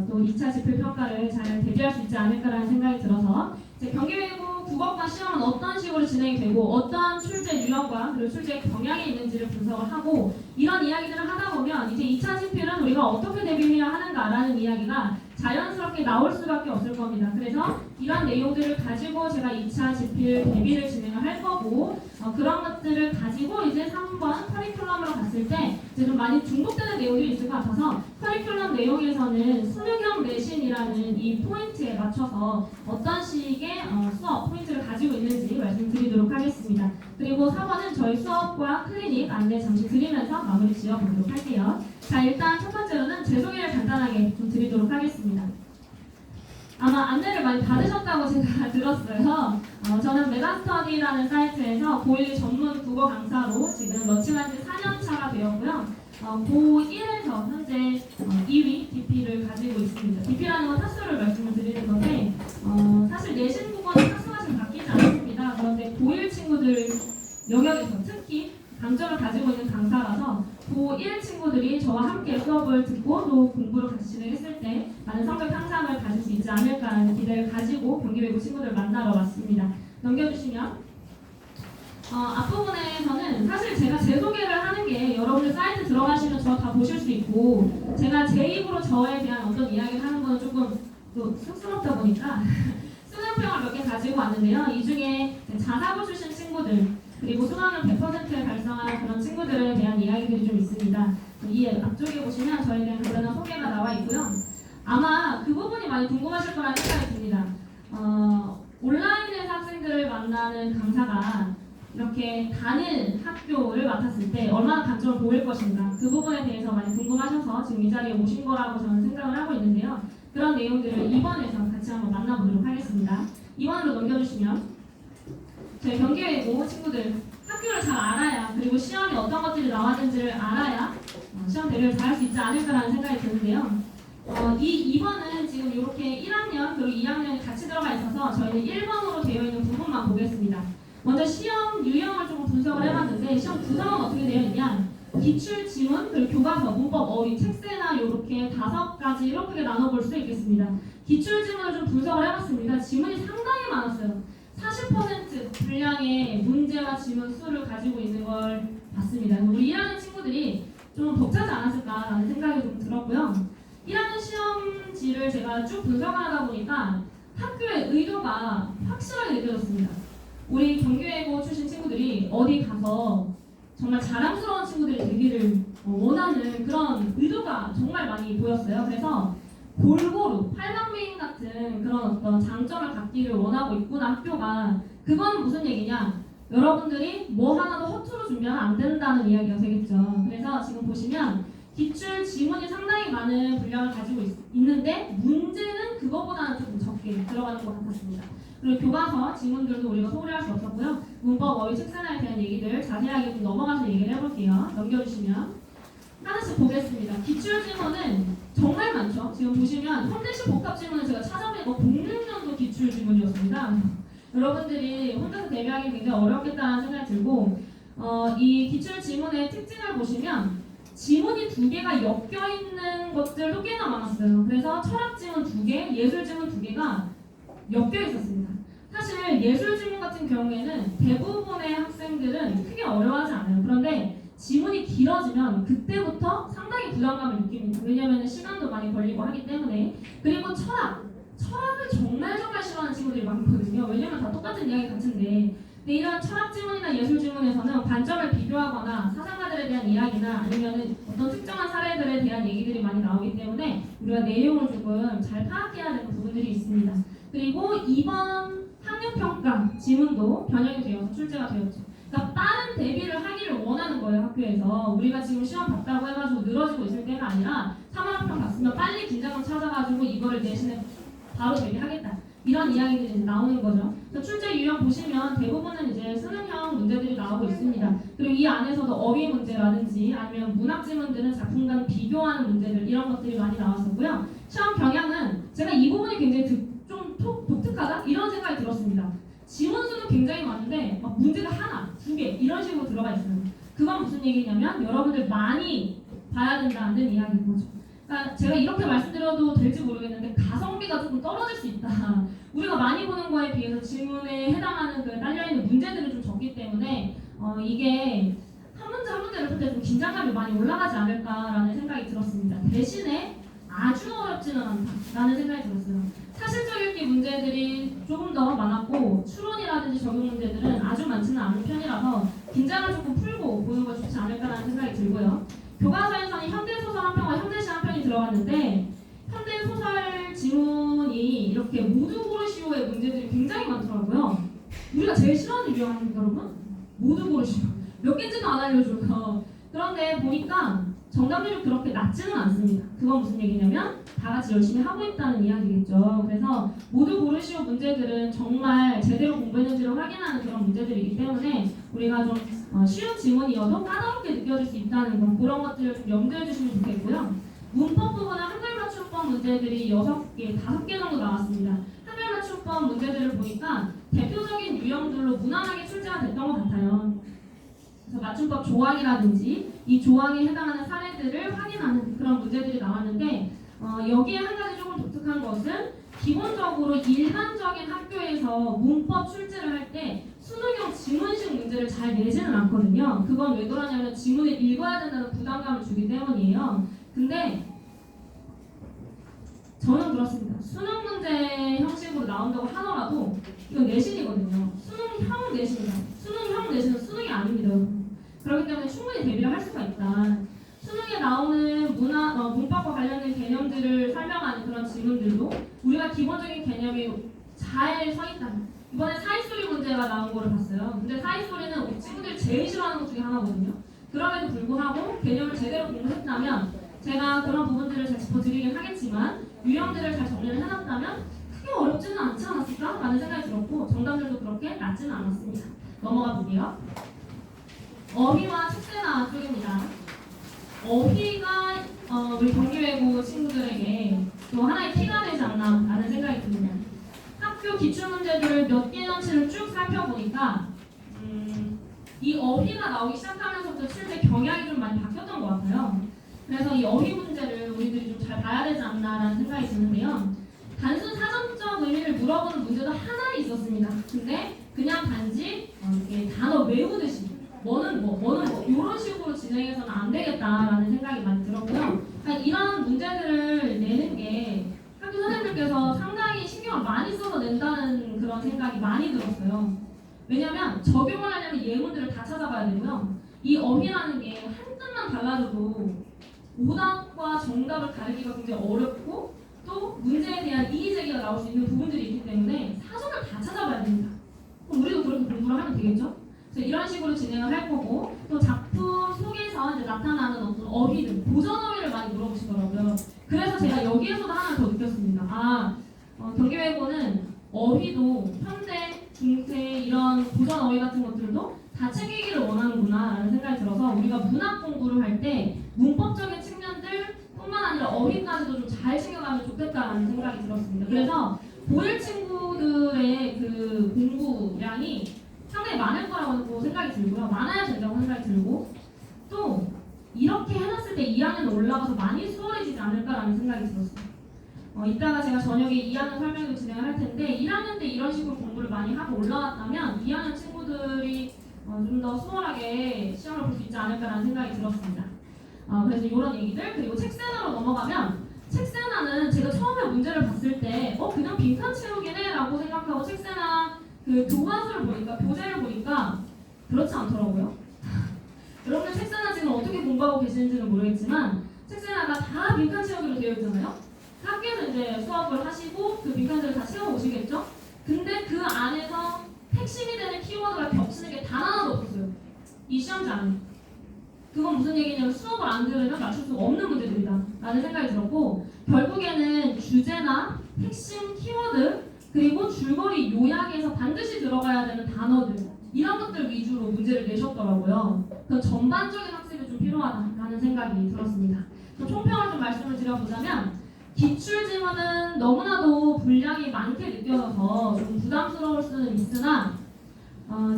또 2차 지필 평가를 잘 대비할 수 있지 않을까라는 생각이 들어서 경기외고 국어과 시험은 어떤 식으로 진행이 되고 어떤 출제 유형과 그리고 출제 경향이 있는지를 분석을 하고 이런 이야기들을 하다 보면 이제 2차 지필은 우리가 어떻게 대비해야 하는가라는 이야기가 자연스럽게 나올 수밖에 없을 겁니다. 그래서 이런 내용들을 가지고 제가 2차 지필 대비를 진행을 할 거고 그런 것들을 가지고 이제 3번 커리큘럼으로 갔을 때 이제 좀 많이 중복되는 내용들이 있을 것 같아서 커리큘럼 내용에서는 수능형 내신이라는 이 포인트에 맞춰서 어떤 식의 수업 포인트를 가지고 있는지 말씀드리도록 하겠습니다. 그리고 4번은 저희 수업과 클리닉 안내 잠시 드리면서 마무리 지어보도록 할게요. 자, 일단 첫 번째로는 제 소개를 간단하게 좀 드리도록 하겠습니다. 아마 안내를 많이 받으셨다고 제가 들었어요. 저는 메가스터디라는 사이트에서 고1 전문 국어 강사로 지금 러칭한 지 4년 차가 되었고요. 고1에서 현재 2위 DP를 가지고 있습니다. DP라는 건 타수를 말씀을 드리는 건데 사실 내신 국어는 타수가 잘 바뀌지 않습니다. 그런데 고1 친구들 영역에서 특히 강점을 가지고 있는 강사라서 고1 친구들이 저와 함께 수업을 듣고 또 공부를 같이 진행했을 때 많은 성적 향상을 가질 수 있지 않을까라는 기대를 가지고 경기외고 친구들을 만나러 왔습니다. 넘겨주시면 앞부분에서는 사실 제가 제 소개를 하는 게 여러분들 사이트 들어가시면 저 다 보실 수 있고 제가 제 입으로 저에 대한 어떤 이야기를 하는 거는 조금 또 쑥스럽다 보니까 수능평을 몇 개 가지고 왔는데요. 이 중에 자사고 출신 친구들 그리고 수능을 100%에 달성한 그런 친구들에 대한 이야기들이 좀 있습니다. 이 앞쪽에 보시면 저에 대한 간단한 소개가 나와 있고요. 아마 그 부분이 많이 궁금하실 거라는 생각이 듭니다. 온라인에서 학생들을 만나는 강사가 이렇게 단일 학교를 맡았을 때 얼마나 단점을 보일 것인가, 그 부분에 대해서 많이 궁금하셔서 지금 이 자리에 오신 거라고 저는 생각을 하고 있는데요. 그런 내용들을 2번에서 같이 한번 만나보도록 하겠습니다. 2번으로 넘겨주시면, 저희 경기외고 친구들 학교를 잘 알아야, 그리고 시험에 어떤 것들이 나왔는지를 알아야 시험 대비를 잘 할 수 있지 않을까라는 생각이 드는데요. 이 2번은 지금 이렇게 1학년 그리고 2학년이 같이 들어가 있어서 저희는 1번으로 되어 있는 부분만 보겠습니다. 먼저 시험 유형을 조금 분석을 해봤는데, 시험 구성은 어떻게 되어 있냐, 기출 지문, 그리고 교과서, 문법, 어휘, 책세나 이렇게 5가지 이렇게 나눠볼 수 있겠습니다. 기출 지문을 좀 분석을 해봤습니다. 지문이 상당히 많았어요. 40% 분량의 문제와 지문 수를 가지고 있는 걸 봤습니다. 우리 1학년 친구들이 좀 벅차지 않았을까라는 생각이 좀 들었고요. 1학년 시험지를 제가 쭉 분석을 하다 보니까 학교의 의도가 확실하게 느껴졌습니다. 우리 경기외고 출신 친구들이 어디 가서 정말 자랑스러운 친구들이 되기를 원하는 그런 의도가 정말 많이 보였어요. 그래서 골고루 팔방미인 같은 그런 어떤 장점을 갖기를 원하고 있구나 학교가. 그건 무슨 얘기냐, 여러분들이 뭐 하나도 허투루 준비하면 안 된다는 이야기가 되겠죠. 그래서 지금 보시면 기출 지문이 상당히 많은 분량을 가지고 있는데 문제는 그거보다는 조금 적게 들어가는 것 같았습니다. 그리고 교과서 지문들도 우리가 소홀히 할 수 없었고요. 문법, 어휘, 책사나에 대한 얘기들 자세하게 좀 넘어가서 얘기를 해볼게요. 넘겨주시면 하나씩 보겠습니다. 기출 지문은 정말 많죠. 지금 보시면 현대식 복합 지문은 제가 찾아보니까 06년도 기출 지문이었습니다. 여러분들이 혼자서 대비하기 굉장히 어렵겠다는 생각이 들고, 이 기출 지문의 특징을 보시면 지문이 2개가 엮여있는 것들도 꽤나 많았어요. 그래서 철학 지문 2개, 예술 지문 2개가 엮여 있었습니다. 사실 예술 지문 같은 경우에는 대부분의 학생들은 크게 어려워하지 않아요. 그런데 지문이 길어지면 그때부터 상당히 부담감을 느낍니다. 왜냐하면 시간도 많이 걸리고 하기 때문에. 그리고 철학을 정말 싫어하는 친구들이 많거든요. 왜냐면 다 똑같은 이야기 같은데. 근데 이런 철학 지문이나 예술 지문에서는 관점을 비교하거나 사상가들에 대한 이야기나 아니면 어떤 특정한 사례들에 대한 얘기들이 많이 나오기 때문에 우리가 내용을 조금 잘 파악해야 되는 부분들이 있습니다. 그리고 이번 학력평가 지문도 변형이 되어서 출제가 되었죠. 그러니까 빠른 대비를 하기를 원하는 거예요, 학교에서. 우리가 지금 시험 봤다고 해가지고 늘어지고 있을 때가 아니라 3월학평 봤으면 빨리 긴장감 찾아가지고 이거를 내신에 바로 대비하겠다, 이런 이야기들이 이제 나오는 거죠. 출제 유형 보시면 대부분은 이제 수능형 문제들이 나오고 있습니다. 그리고 이 안에서도 어휘 문제라든지 아니면 문학 지문들은 작품 간 비교하는 문제들, 이런 것들이 많이 나왔었고요. 시험 경향은 제가 이 부분이 굉장히 좀 독특하다, 이런 생각이 들었습니다. 지문 수는 굉장히 많은데 막 문제가 하나, 2개 이런 식으로 들어가 있어요. 그건 무슨 얘기냐면 여러분들 많이 봐야 된다는 이야기인 거죠. 그러니까 제가 이렇게 말씀드려도 될지 모르겠는데 가성비가 조금 떨어질 수 있다. 우리가 많이 보는 거에 비해서 질문에 해당하는 그 딸려있는 문제들은 좀 적기 때문에 이게 한 문제 한 문제를 풀 때 좀 긴장감이 많이 올라가지 않을까라는 생각이 들었습니다. 대신에 아주 어렵지는 않다라는 생각이 들었어요. 사실적 읽기 문제들이 조금 더 많았고 추론이라든지 적용 문제들은 아주 많지는 않은 편이라서 긴장을 조금 풀고 보는 거 좋지 않을까라는 생각이 들고요. 교과서에서는 현대소설 한 편과 현대시 한 편이 들어갔는데 현대소설 지문이 이렇게 모두 고르시오의 문제들이 굉장히 많더라고요. 우리가 제일 싫어하는 유형 아닙니까, 여러분? 모두 고르시오. 몇 개인지도 안 알려줘요. 그런데 보니까 정답률이 그렇게 낮지는 않습니다. 그건 무슨 얘기냐면 다 같이 열심히 하고 있다는 이야기겠죠. 그래서 모두 고르시오 문제들은 정말 제대로 공부했는지를 확인하는 그런 문제들이기 때문에 우리가 좀 쉬운 지문이어도 까다롭게 느껴질 수 있다는 거, 그런 것들을 좀 염두해 주시면 좋겠고요. 문법 부분은 한글 맞춤법 문제들이 6개, 5개 정도 나왔습니다. 한글 맞춤법 문제들을 보니까 대표적인 유형들로 무난하게 출제가 됐던 것 같아요. 그래서 맞춤법 조항이라든지 이 조항에 해당하는 사례들을 확인하는 그런 문제들이 나왔는데 여기에 한 가지 조금 독특한 것은 기본적으로 일반적인 학교에서 문법 출제를 할 때 수능형 지문식 문제를 잘 내지는 않거든요. 그건 왜 그러냐면 지문을 읽어야 된다는 부담감을 주기 때문이에요. 근데 저는 그렇습니다. 수능 문제 형식으로 나온다고 하더라도 이건 내신이거든요. 수능형 내신이다. 수능형 내신은 수능 개념들을 설명하는 그런 질문들도 우리가 기본적인 개념이 잘 서 있다. 이번에 사이소리 문제가 나온 거를 봤어요. 근데 사이소리는 우리 친구들이 제일 싫어하는 것 중에 하나거든요. 그럼에도 불구하고 개념을 제대로 공부했다면 제가 그런 부분들을 잘 짚어드리긴 하겠지만 유형들을 잘 정리를 해놨다면 크게 어렵지는 않지 않았을까? 라는 생각이 들었고 정답들도 그렇게 낮지는 않았습니다. 넘어가 볼게요. 어휘와 책세나 쪽입니다. 어휘가 우리 경기외고 친구들에게 또 하나의 티가 되지 않나 라는 생각이 듭니다. 학교 기출문제들을 몇 개년치를 쭉 살펴보니까 이 어휘가 나오기 시작하면서부터 실제 경향이 좀 많이 바뀌었던 것 같아요. 그래서 이 어휘 문제를 우리들이 좀 잘 봐야 되지 않나라는 생각이 드는데요. 단순 사전적 의미를 물어보는 문제도 하나 있었습니다. 근데 그냥 단지 이렇게 단어 외우듯이 뭐는 뭐 이런 식으로 진행해서는 안 되겠다라는 생각이 많이 들었고요. 그러니까 이런 문제들을 내는 게 학교 선생님들께서 상당히 신경을 많이 써서 낸다는 그런 생각이 많이 들었어요. 왜냐하면 적용을 하려면 예문들을 다 찾아봐야 되고요. 이 어휘라는 게 한 뜻만 달라져도 오답과 정답을 가르기가 굉장히 어렵고 또 문제에 대한 이의제기가 나올 수 있는 부분들이 있기 때문에 사전을 다 찾아봐야 됩니다. 그럼 우리도 그렇게 공부를 하면 되겠죠? 그래서 이런 식으로 진행을 할 거고 또 작품 속에서 이제 나타나는 어떤 어휘들, 고전 어휘를 많이 물어보시더라고요. 그래서 제가 여기에서도 하나 더 느꼈습니다. 경기외고는 어휘도 현대, 중세 이런 고전 어휘 같은 것들도 다 챙기기를 원하는구나 라는 생각이 들어서 우리가 문학 공부를 할 때 문법적인 측면들 뿐만 아니라 어휘까지도 좀 잘 챙겨가면 좋겠다라는 생각이 들었습니다. 그래서 고1 친구들의 그 공부량이 상당히 많을 거라고 생각이 들고요. 많아야 된다고 생각이 들고 또 이렇게 해놨을 때 2학년 올라가서 많이 수월해지지 않을까라는 생각이 들었어요. 이따가 제가 저녁에 2학년 설명을 진행을 할 텐데 1학년 때 이런 식으로 공부를 많이 하고 올라왔다면 2학년 친구들이 좀 더 수월하게 시험을 볼 수 있지 않을까라는 생각이 들었습니다. 그래서 이런 얘기들 그리고 책세나로 넘어가면 책세나는 제가 처음에 문제를 봤을 때 그냥 빈칸 채우기네 라고 생각하고 책세나 그 교과서를 보니까 교재를 보니까 그렇지 않더라고요. 여러분들 책세나 지금 어떻게 공부하고 계시는지는 모르겠지만 책세나가 다 빈칸 채우기로 되어 있잖아요. 학교에서 이제 수업을 하시고 그 빈칸들을 다 채워 오시겠죠? 근데 그 안에서 핵심이 되는 키워드가 겹치는 게 단 하나도 없었어요. 이 시험장에. 그건 무슨 얘기냐면 수업을 안 들으면 맞출 수 없는 문제들이다 라는 생각이 들었고 결국에는 주제나 핵심 키워드 그리고 줄거리 요약에서 반드시 들어가야 되는 단어들 이런 것들 위주로 문제를 내셨더라고요. 그 전반적인 학습이 좀 필요하다라는 생각이 들었습니다. 총평을 좀 말씀을 드려보자면 기출 지문은 너무나도 분량이 많게 느껴져서 좀 부담스러울 수는 있으나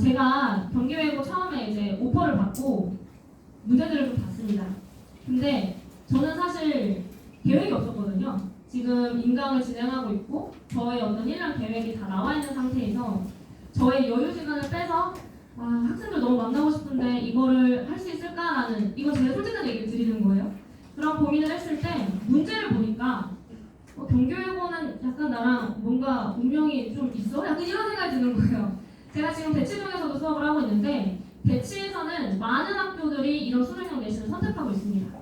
제가 경기외고 처음에 이제 오퍼를 받고 문제들을 좀 봤습니다. 근데 저는 사실 계획이 없었거든요. 지금 인강을 진행하고 있고 저의 어떤 1년 계획이 다 나와 있는 상태에서 저의 여유 시간을 빼서 학생들 너무 만나고 싶은데 이거를 할 수 있을까라는 이건 제가 솔직한 얘기를 드리는 거예요. 그런 고민을 했을 때 문제를 보니까 경기외고는 약간 나랑 뭔가 운명이 좀 있어? 약간 이런 생각이 드는 거예요. 제가 지금 대치동에서도 수업을 하고 있는데 대치에서는 많은 학교들이 이런 수능형 내신을 선택하고 있습니다.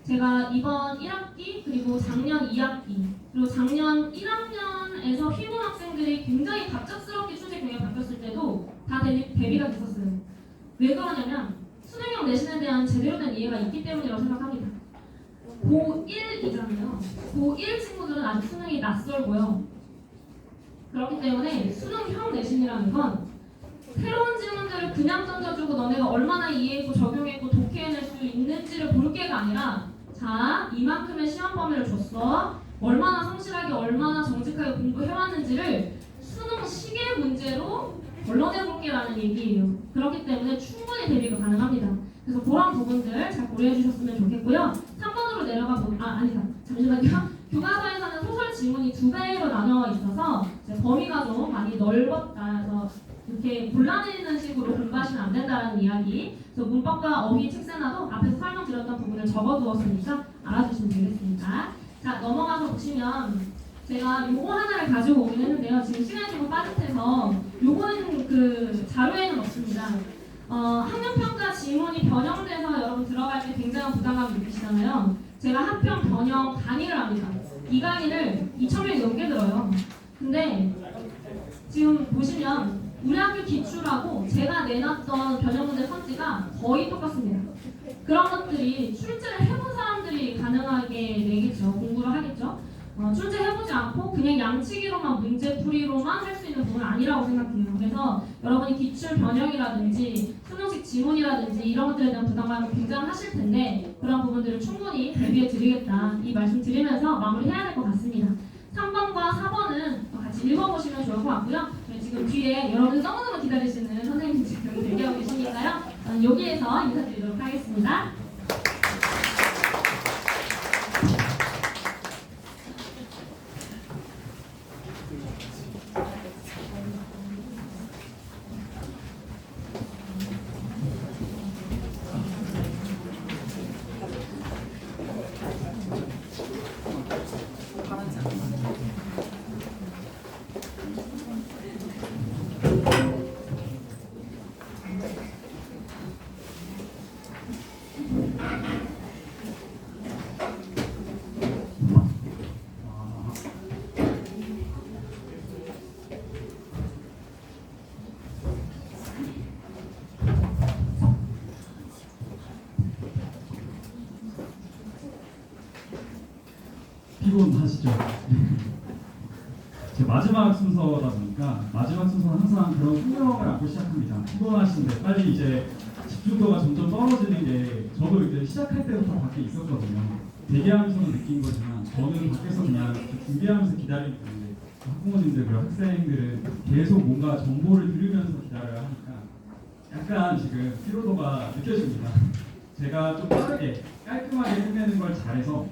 제가 이번 1학기 그리고 작년 2학기 그리고 작년 1학년에서 휘문 학생들이 굉장히 갑작스럽게 출제 경향이 바뀌었을 때도 다 대비가 됐었어요. 왜 그러냐면 수능형 내신에 대한 제대로 된 이해가 있기 때문이라고 생각합니다. 고1이잖아요. 고1 친구들은 아직 수능이 낯설고요. 그렇기 때문에 수능형 내신이라는 건 새로운 질문들을 그냥 던져주고 너네가 얼마나 이해했고 적용했고 독해낼 수 있는지를 볼 게가 아니라 자 이만큼의 시험 범위를 줬어 얼마나 성실하게 얼마나 정직하게 공부해왔는지를 수능 시계 문제로 걸러내볼게라는 얘기예요. 그렇기 때문에 충분히 대비가 가능합니다. 그래서 그런 부분들 잘 고려해 주셨으면 좋겠고요. 3번으로 내려가 아니다. 잠시만요. 교과서에서는 소설 지문이 2배로 나눠 있어서 범위가 좀 많이 넓었다. 그래서 이렇게 골라내리는 식으로 공부하시면 안 된다는 이야기. 그래서 문법과 어휘 책세나도 앞에서 설명드렸던 부분을 적어두었으니까 알아주시면 되겠습니다. 자 넘어가서 보시면 제가 요거 하나를 가지고 오긴 했는데요. 지금 시간이 조금 빠듯해서 요거는 그 자료에는 없습니다. 학력평가 지문이 변형돼서 여러분 들어갈 때 굉장한 부담감을 느끼시잖아요. 제가 한편 번역 강의를 합니다. 이 강의를 2,000명이 넘게 들어요. 근데 지금 보시면 우리 학교 기출하고 제가 내놨던 변형 문제 선지가 거의 똑같습니다. 그런 것들이 출제를 해본 사람들이 가능하게 내겠죠. 공부를 하겠죠. 출제해보지 않고 그냥 양치기로만 문제풀이로만 할 수 있는 부분은 아니라고 생각해요. 그래서 여러분이 기출 변형이라든지 수능식 지문이라든지 이런 것들에 대한 부담감을 굉장하실 텐데 그런 부분들을 충분히 대비해 드리겠다 이 말씀 드리면서 마무리해야 될 것 같습니다. 3번과 4번은 같이 읽어보시면 좋을 것 같고요. 지금 뒤에 여러분들 너무너무 기다리시는 선생님 지금 대기하고 계시니까요. 저는 여기에서 인사드리도록 하겠습니다. 피곤하시죠? 제 마지막 순서다 보니까 마지막 순서는 항상 그런 훈련을 안고 시작합니다. 피곤하신데 빨리 이제 집중도가 점점 떨어지는 게 저도 이제 시작할 때부터 밖에 있었거든요. 대기하면서는 느낀 거지만 저는 밖에서 그냥 준비하면서 기다리고 있는데 학부모님들 그리고 학생들은 계속 뭔가 정보를 들으면서 기다려야 하니까 약간 지금 피로도가 느껴집니다. 제가 좀 빠르게 깔끔하게 끝내는 걸 잘해서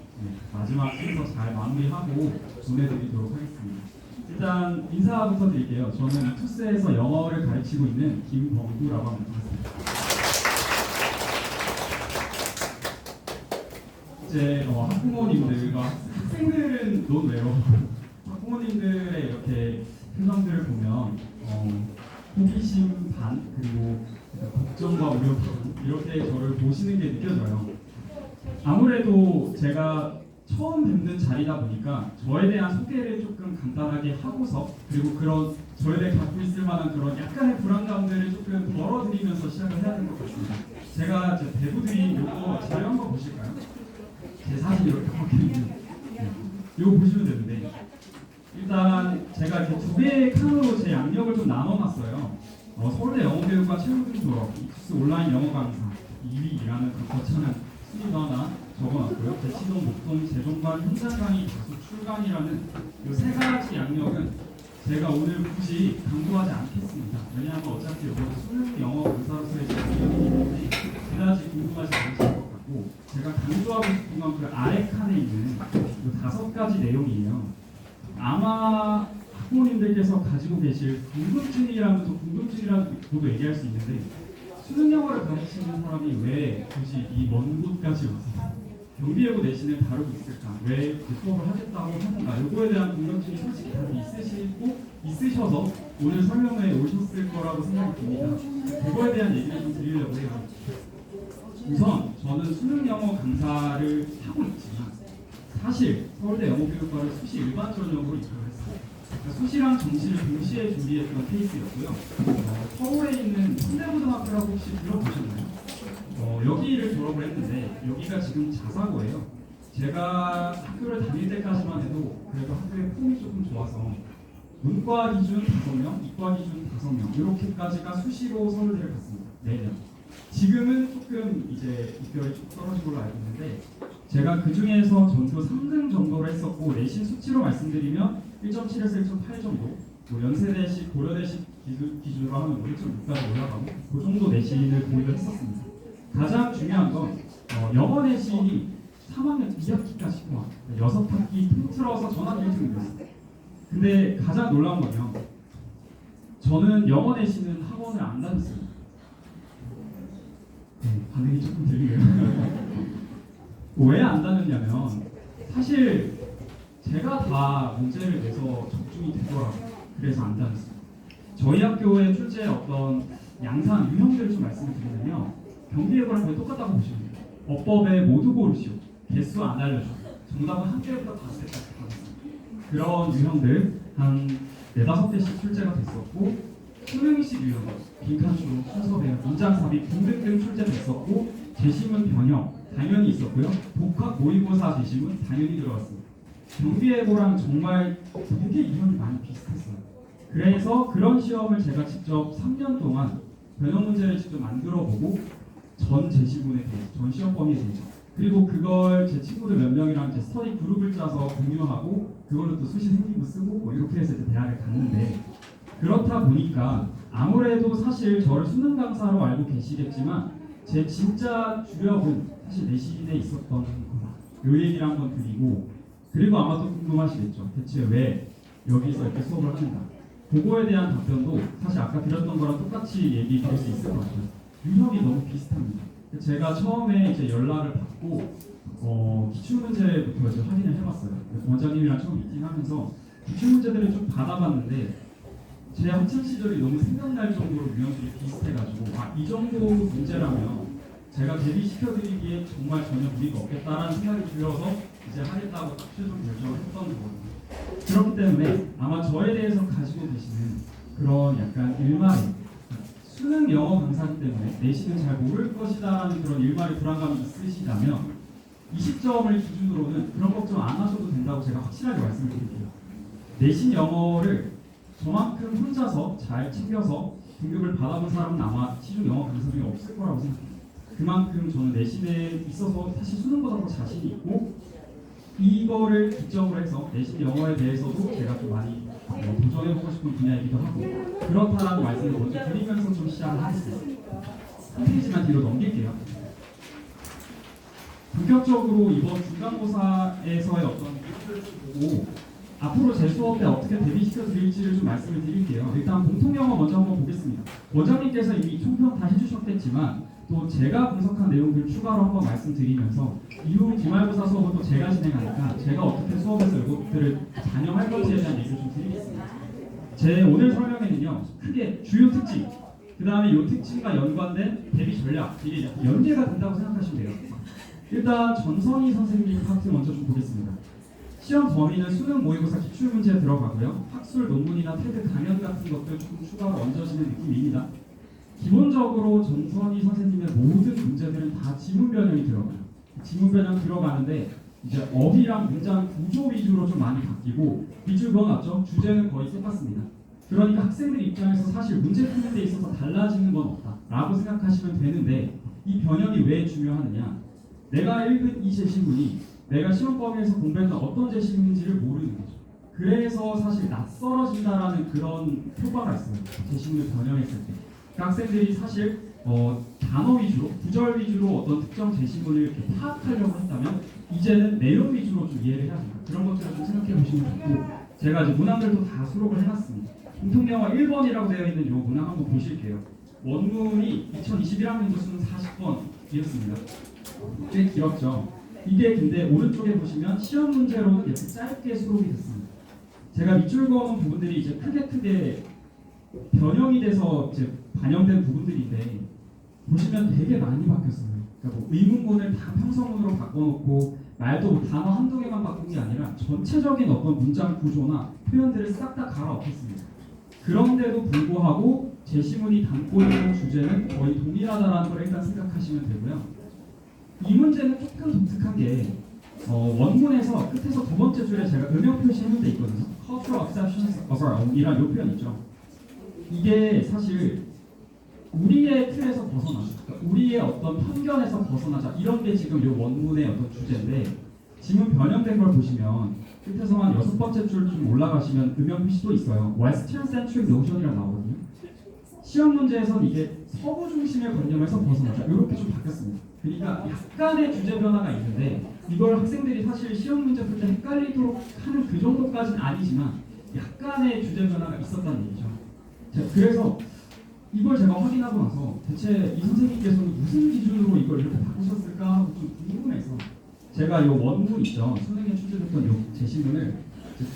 마지막 순서 잘 마무리하고 보내드리도록 하겠습니다. 일단 인사부터 드릴게요. 저는 투스에서 영어를 가르치고 있는 김범구라고 합니다. 이제 학부모님들과 학생들은 논외로 학부모님들의 이렇게 표정들을 보면 호기심 반 그리고 걱정과 우려 반 이렇게 저를 보시는 게 느껴져요. 아무래도 제가 처음 뵙는 자리다 보니까 저에 대한 소개를 조금 간단하게 하고서 그리고 그런 저에 대해 갖고 있을 만한 그런 약간의 불안감들을 조금 덜어드리면서 시작을 해야 될 것 같습니다. 제가 이제 배부드린 요거 자료 한번 보실까요? 제 사진 이렇게 박혀 있는 이거 보시면 되는데 일단 제가 이렇게 두 개의 칸으로 제 양력을 좀 나눠놨어요. 서울대 영어교육과 최고등 졸업, 이투스 온라인 영어 강사 2위라는 그 거창한 순위도 하나 적어놨고요. 대치동, 목동, 재종반, 현장 강의, 다수 출강이라는 이 세 가지 양력은 제가 오늘 굳이 강조하지 않겠습니다. 왜냐하면 어차피 이거 수능 영어 강사로서의 자격이기 때문에 그다지 궁금하지 않으실 것 같고 제가 강조하고 싶은 건 그 아래 칸에 있는 이 5가지 내용이에요. 아마 학부모님들께서 가지고 계실 궁금증이라면 또 궁금증이라고도 얘기할 수 있는데 수능 영어를 가르치는 사람이 왜 굳이 이 먼 곳까지 와서 경비예고 내신을 다루고 있을까? 왜 수업을 하겠다고 하는가? 이거에 대한 궁금증이 솔직히 다들 있으셔서 오늘 설명회에 오셨을 거라고 생각이 듭니다. 그거에 대한 얘기를 좀 드리려고 해요. 우선 저는 수능 영어 강사를 하고 있지만 사실 서울대 영어교육과를 수시 일반 전형으로 입학을 했어요. 그러니까 수시랑 정시를 동시에 준비했던 케이스였고요. 서울에 있는 현대고등학교라고 혹시 들어보셨나요? 여기를 졸업을 했는데 여기가 지금 자사고예요. 제가 학교를 다닐 때까지만 해도 그래도 학교의 폼이 조금 좋아서 문과 기준 5명, 이과 기준 5명 이렇게까지가 수시로 서울대를 갔습니다. 매년. 지금은 조금 이제 입결이 좀 떨어진 걸로 알고 있는데 제가 그 중에서 전교 3등 정도를 했었고 내신 수치로 말씀드리면 1.7에서 1.8 정도 뭐 연세대식, 고려대식 기준으로 하면 1.6까지 올라가고 그 정도 내신을 보유를 했었습니다. 가장 중요한 건 영어 내신이 3학년 2학기까지 포함 6학기 통틀어서 전학 1등이었어요. 근데 가장 놀라운 건요. 저는 영어 내신은 학원을 안 다녔어요. 반응이 조금 들리네요. 왜 안 다녔냐면 사실 제가 다 문제를 내서 적중이 되더라고요. 그래서 안 다녔어요. 저희 학교의 출제 어떤 양상 유형들을 좀 말씀을 드리면요. 경비예고랑 거의 똑같다고 보시면 돼요. 어법에 모두 고르시오. 개수 안 알려줘. 정답은 한 개부터 5개까지 하겠습니다. 그런 유형들 한 4-5개씩 출제가 됐었고, 수능식 유형, 빈칸수, 순서 배열, 문장 삽입 등등등 출제됐었고, 제시문 변형 당연히 있었고요. 복합 모의고사 제시문 당연히 들어갔습니다. 경비예고랑 정말 되게 이론이 많이 비슷했어요. 그래서 그런 시험을 제가 직접 3년 동안 변형 문제를 직접 만들어보고 전 제시문에 대해서, 전 시험 범위에 대해서, 그리고 그걸 제 친구들 몇 명이랑 제 스터디 그룹을 짜서 공유하고 그걸로 또 수시 생기부 쓰고 뭐 이렇게 해서 이제 대학을 갔는데, 그렇다 보니까 아무래도 사실 저를 수능 강사로 알고 계시겠지만 제 진짜 주력은 사실 내신에 있었던 거다. 요 얘기를 한번 드리고, 그리고 아마 또 궁금하시겠죠. 대체 왜 여기서 이렇게 수업을 하는가? 그거에 대한 답변도 사실 아까 드렸던 거랑 똑같이 얘기 드릴 수 있을 것 같아요. 유형이 너무 비슷합니다. 제가 처음에 이제 연락을 받고 기출문제부터 이제 확인을 해봤어요. 원장님이랑 처음 미팅하면서 기출문제들을 좀 받아봤는데 제 학창 시절이 너무 생각날 정도로 유형들이 비슷해가지고 이 정도 문제라면 제가 대비시켜드리기에 정말 전혀 무리가 없겠다라는 생각이 들어서 이제 하겠다고 딱 최종 결정을 했던 거거든요. 그렇기 때문에 아마 저에 대해서 가지고 계시는 그런 약간 일말의 수능 영어 강사기 때문에 내신은 잘 모를 것이다라는 그런 일말의 불안감이 있으시다면 이 시점을 기준으로는 그런 걱정 안 하셔도 된다고 제가 확실하게 말씀을 드릴게요. 내신 영어를 저만큼 혼자서 잘 챙겨서 등급을 받아본 사람은 아마 시중 영어 강사 중에 없을 거라고 생각해요. 그만큼 저는 내신에 있어서 사실 수능보다 더 자신이 있고, 이거를 기점으로 해서 내신 영어에 대해서도 제가 좀 많이 도전해보고 싶은 분야이기도 하고, 그렇다라는 말씀을 먼저 드리면서 좀 시작을 하겠습니다. 한 페이지만 뒤로 넘길게요. 본격적으로 이번 중간고사에서의 어떤 기록들을 좀 보고 앞으로 제 수업 때 어떻게 대비시켜 드릴지를 좀 말씀을 드릴게요. 일단 공통영어 먼저 한번 보겠습니다. 원장님께서 이미 총평 다 해주셨겠지만 또 제가 분석한 내용들 추가로 한번 말씀드리면서 이후 기말고사 수업은 또 제가 진행하니까 제가 어떻게 수업에서 이것들을 반영할 건지에 대한 얘기를 좀 드리겠습니다. 제 오늘 설명에는요, 크게 주요 특징, 그 다음에 이 특징과 연관된 대비 전략, 이게 연계가 된다고 생각하시면 돼요. 일단 전선희 선생님 파트 먼저 좀 보겠습니다. 시험 범위는 수능 모의고사 기출문제에 들어가고요. 학술 논문이나 테드 강연 같은 것들 조금 추가로 얹어지는 느낌입니다. 기본적으로 전선희 선생님의 모든 문제들은 다 지문 변형이 들어가요. 지문 변형 들어가는데 이제 어휘랑 문장 구조 위주로 좀 많이 바뀌고, 밑줄 그어놨죠? 주제는 거의 똑같습니다. 그러니까 학생들 입장에서 사실 문제 푸는 데 있어서 달라지는 건 없다 라고 생각하시면 되는데, 이 변형이 왜 중요하느냐, 내가 읽은 이 제시문이 내가 시험 범위에서 공부했던 어떤 제시문인지를 모르는 거죠. 그래서 사실 낯설어진다라는 그런 효과가 있어요. 제시문을 변형했을 때. 그러니까 학생들이 사실 단어 위주로, 구절 위주로 어떤 특정 제시문을 이렇게 파악하려고 한다면 이제는 내용 위주로 좀 이해를 해야 됩니다. 그런 것들을 좀 생각해 보시면 좋고, 제가 이제 문항들도 다 수록을 해놨습니다. 공통영어 1번이라고 되어 있는 이 문항 한번 보실게요. 원문이 2021학년도 수능 40번이었습니다. 꽤 길었죠. 이게 근데 오른쪽에 보시면 시험 문제로 이렇게 짧게 수록이 됐습니다. 제가 밑줄 그어놓은 부분들이 이제 크게 변형이 돼서 이제 반영된 부분들인데, 보시면 되게 많이 바뀌었어요. 그러니까 뭐 의문문을 다 평서문으로 바꿔놓고 말도 뭐 단어 한두 개만 바꾼 게 아니라 전체적인 어떤 문장 구조나 표현들을 싹 다 갈아엎었습니다. 그런데도 불구하고 제시문이 담고 있는 주제는 거의 동일하다라는 걸 일단 생각하시면 되고요. 이 문제는 조금 독특한 게 원문에서 끝에서 두 번째 줄에 제가 음영 표시했는 데 있거든요. Cultural exceptions of our own 이란 요 표현 있죠. 이게 사실 우리의 틀에서 벗어나자, 그러니까 우리의 어떤 편견에서 벗어나자, 이런 게 지금 요 원문의 어떤 주제인데, 지문 변형된 걸 보시면 끝에서 한 6번째 줄 좀 올라가시면 음영 표시도 있어요. Western centric notion이라고 나오거든요. 시험 문제에선 이게 서구 중심의 관념에서 벗어나자, 이렇게 좀 바뀌었습니다. 그러니까 약간의 주제 변화가 있는데, 이걸 학생들이 사실 시험 문제 풀 때 헷갈리도록 하는 그 정도까지는 아니지만 약간의 주제 변화가 있었다는 얘기죠. 자, 그래서 이걸 제가 확인하고 나서 대체 이 선생님께서는 무슨 기준으로 이걸 이렇게 바꾸셨을까 하고 좀 궁금해서 제가 이 원문 있죠, 수능에 출제됐던 이 제시문을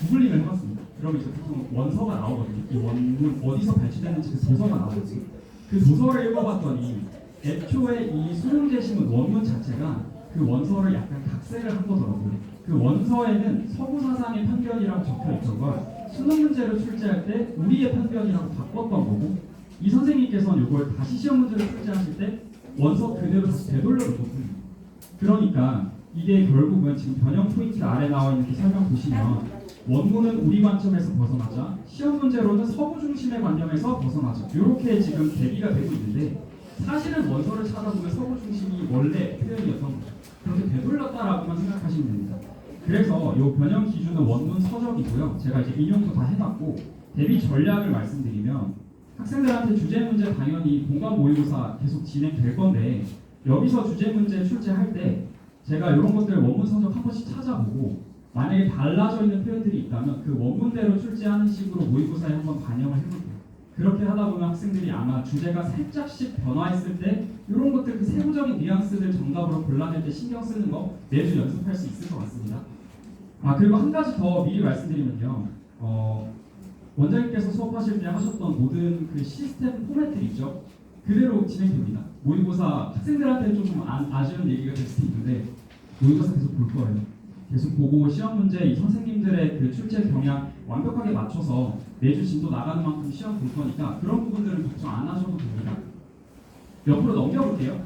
구글링을 해봤습니다. 그러면 이제 보통 원서가 나오거든요. 이 원문 어디서 발췌됐는지 그 도서가 나오거든요. 그 도서를 읽어봤더니 애초에 이 수능 제시문 원문 자체가 그 원서를 약간 각색을 한 거더라고요. 그 원서에는 서구 사상의 편견이라고 적혀 있던 걸 수능 문제로 출제할 때 우리의 편견이라고 바꿨던 거고, 이 선생님께서는 이걸 다시 시험 문제로 출제하실 때 원서 그대로 다시 되돌려놓거든요. 그러니까 이게 결국은 지금 변형 포인트 아래 나와 있는 그 설명 보시면 원문은 우리 관점에서 벗어나자, 시험 문제로는 서구 중심의 관점에서 벗어나자, 이렇게 지금 대비가 되고 있는데, 사실은 원서를 찾아보면 서구 중심이 원래 표현이었던 거죠. 그렇게 되돌렸다라고만 생각하시면 됩니다. 그래서 이 변형 기준은 원문 서적이고요. 제가 이제 인용도 다 해놨고, 대비 전략을 말씀드리면 학생들한테 주제 문제 당연히 공감 모의고사 계속 진행될 건데, 여기서 주제 문제 출제할 때 제가 이런 것들 원문 서적 한 번씩 찾아보고, 만약에 달라져 있는 표현들이 있다면 그 원문대로 출제하는 식으로 모의고사에 한번 반영을 해볼게요. 그렇게 하다 보면 학생들이 아마 주제가 살짝씩 변화했을 때 이런 것들, 그 세부적인 뉘앙스들 정답으로 골라낼 때 신경 쓰는 거 매주 연습할 수 있을 것 같습니다. 그리고 한 가지 더 미리 말씀드리면요. 원장님께서 수업하실 때 하셨던 모든 그 시스템 포맷들 있죠? 그대로 진행됩니다. 모의고사 학생들한테 좀 아쉬운 얘기가 될 수도 있는데, 모의고사 계속 볼 거예요. 계속 보고 시험 문제 이 선생님들의 그 출제 경향 완벽하게 맞춰서 매주 진도 나가는 만큼 시험 볼 거니까 그런 부분들은 걱정 안 하셔도 됩니다. 옆으로 넘겨볼게요.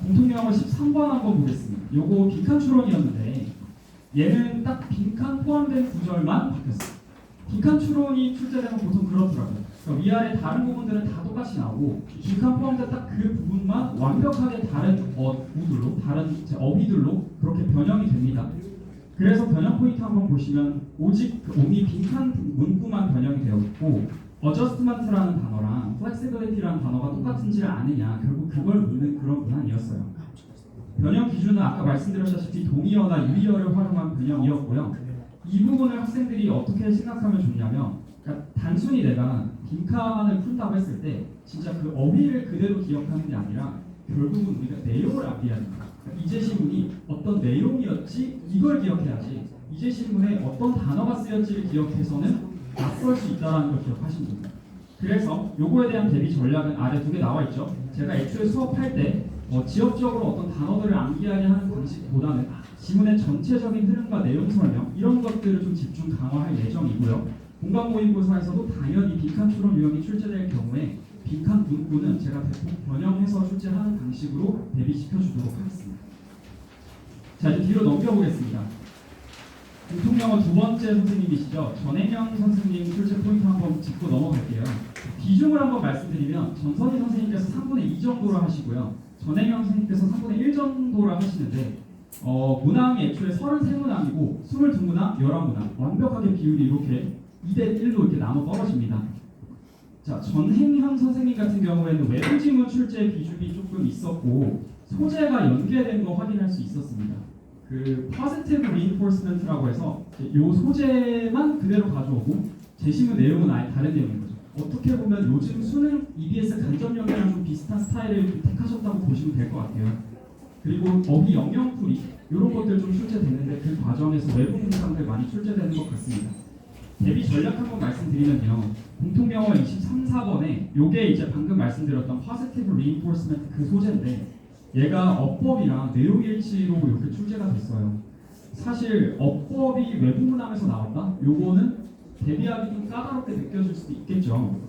공통영어 13번 한번 보겠습니다. 요거 빈칸 추론이었는데 얘는 딱 빈칸 포함된 구절만 바뀌었어요. 빈칸 추론이 출제되면 보통 그렇더라고요. 그러니까 위아래 다른 부분들은 다 똑같이 나오고 빈칸 포함된 딱 그 부분만 완벽하게 다른 어구들로, 다른 어휘들로 그렇게 변형이 됩니다. 그래서 변형 포인트 한번 보시면 오직 only 빈칸 문구만 변형이 되어 있고, adjustment라는 단어랑 flexibility라는 단어가 똑같은지를 아느냐, 결국 그걸 묻는 그런 문항이었어요. 변형 기준은 아까 말씀드렸다시피 동의어나 유의어를 활용한 변형이었고요. 이 부분을 학생들이 어떻게 생각하면 좋냐면, 그러니까 단순히 내가 빈칸을 푼다고 했을 때 진짜 그 어휘를 그대로 기억하는 게 아니라 결국은 우리가 내용을 암기해야 됩니다. 그러니까 이재신문이 어떤 내용이었지 이걸 기억해야지, 이재신문에 어떤 단어가 쓰였지를 기억해서는 낯설 수 있다는 걸 기억하시면 됩니다. 그래서 요거에 대한 대비 전략은 아래 두 개 나와 있죠. 제가 애초에 수업할 때 지역적으로 어떤 단어들을 암기하게 하는 방식보다는 지문의 전체적인 흐름과 내용 설명 이런 것들을 좀 집중 강화할 예정이고요. 공감 모의고사에서도 당연히 빈칸 추론 유형이 출제될 경우에 빈칸 문구는 제가 대폭 변형해서 출제하는 방식으로 대비시켜주도록 하겠습니다. 자, 이제 뒤로 넘겨보겠습니다. 공통영어 두 번째 선생님이시죠. 전혜명 선생님 출제 포인트 한번 짚고 넘어갈게요. 비중을 한번 말씀드리면 전선희 선생님께서 3분의 2 정도로 하시고요. 전혜명 선생님께서 3분의 1 정도로 하시는데 문항이 애초에 33문항이고 22문항, 11문항 완벽하게 비율이 이렇게 2대1로 이렇게 나눠 떨어집니다. 자, 전행현 선생님 같은 경우에는 외부 지문 출제 비중이 조금 있었고 소재가 연계된 거 확인할 수 있었습니다. 그 positive reinforcement라고 해서 요 소재만 그대로 가져오고 제시문 내용은 아예 다른 내용인 거죠. 어떻게 보면 요즘 수능 EBS 간접역이랑 좀 비슷한 스타일을 택하셨다고 보시면 될 것 같아요. 그리고 어휘 영영풀이 이런 것들 좀 출제되는데 그 과정에서 외부 문장들 많이 출제되는 것 같습니다. 대비 전략 한번 말씀드리면요. 공통영어 23, 4번에 요게 이제 방금 말씀드렸던 positive reinforcement 그 소재인데 얘가 어법이랑 내용 일치로 이렇게 출제가 됐어요. 사실 어법이 외부 문항에서 나왔다? 요거는 대비하기 좀 까다롭게 느껴질 수도 있겠죠.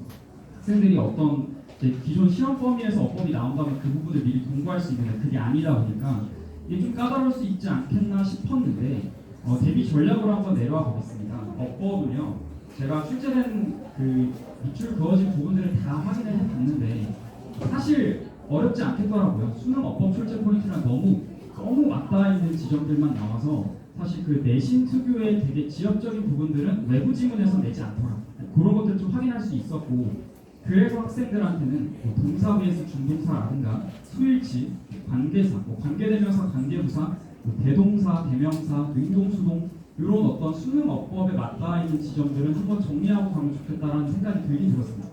학생들이 어떤 기존 시험 범위에서 어법이 나온다면 그 부분을 미리 공부할 수 있는데 그게 아니다 보니까 이게 좀 까다로울 수 있지 않겠나 싶었는데 대비 전략으로 한번 내려와 보겠습니다. 어법은요, 제가 출제된 그 밑줄 그어진 부분들을 다 확인을 해봤는데 사실 어렵지 않겠더라고요. 수능 어법 출제 포인트랑 너무 맞닿아 있는 지점들만 나와서 사실 그 내신 특유의 되게 지역적인 부분들은 외부 지문에서 내지 않더라. 그런 것들 좀 확인할 수 있었고, 그래서 학생들한테는 뭐 동사 vs 중동사라든가 수일치, 관계사, 관계대명사, 관계부사, 대동사, 대명사, 능동수동 이런 어떤 수능 어법에 맞닿아 있는 지점들은 한번 정리하고 가면 좋겠다라는 생각이 들긴 들었습니다.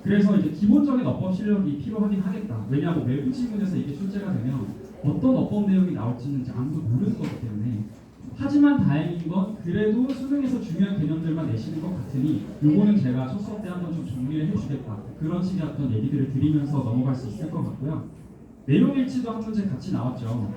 그래서 이제 기본적인 어법 실력이 필요하긴 하겠다. 왜냐하면 외부 지문에서 이게 출제가 되면 어떤 어법 내용이 나올지는 이제 아무도 모르는 거기 때문에. 하지만 다행인 건 그래도 수능에서 중요한 개념들만 내시는 것 같으니 요거는 제가 첫 수업 때 한번 좀 정리를 해주겠다. 그런 식의 어떤 얘기들을 드리면서 넘어갈 수 있을 것 같고요. 내용 일치도 한 문제 같이 나왔죠.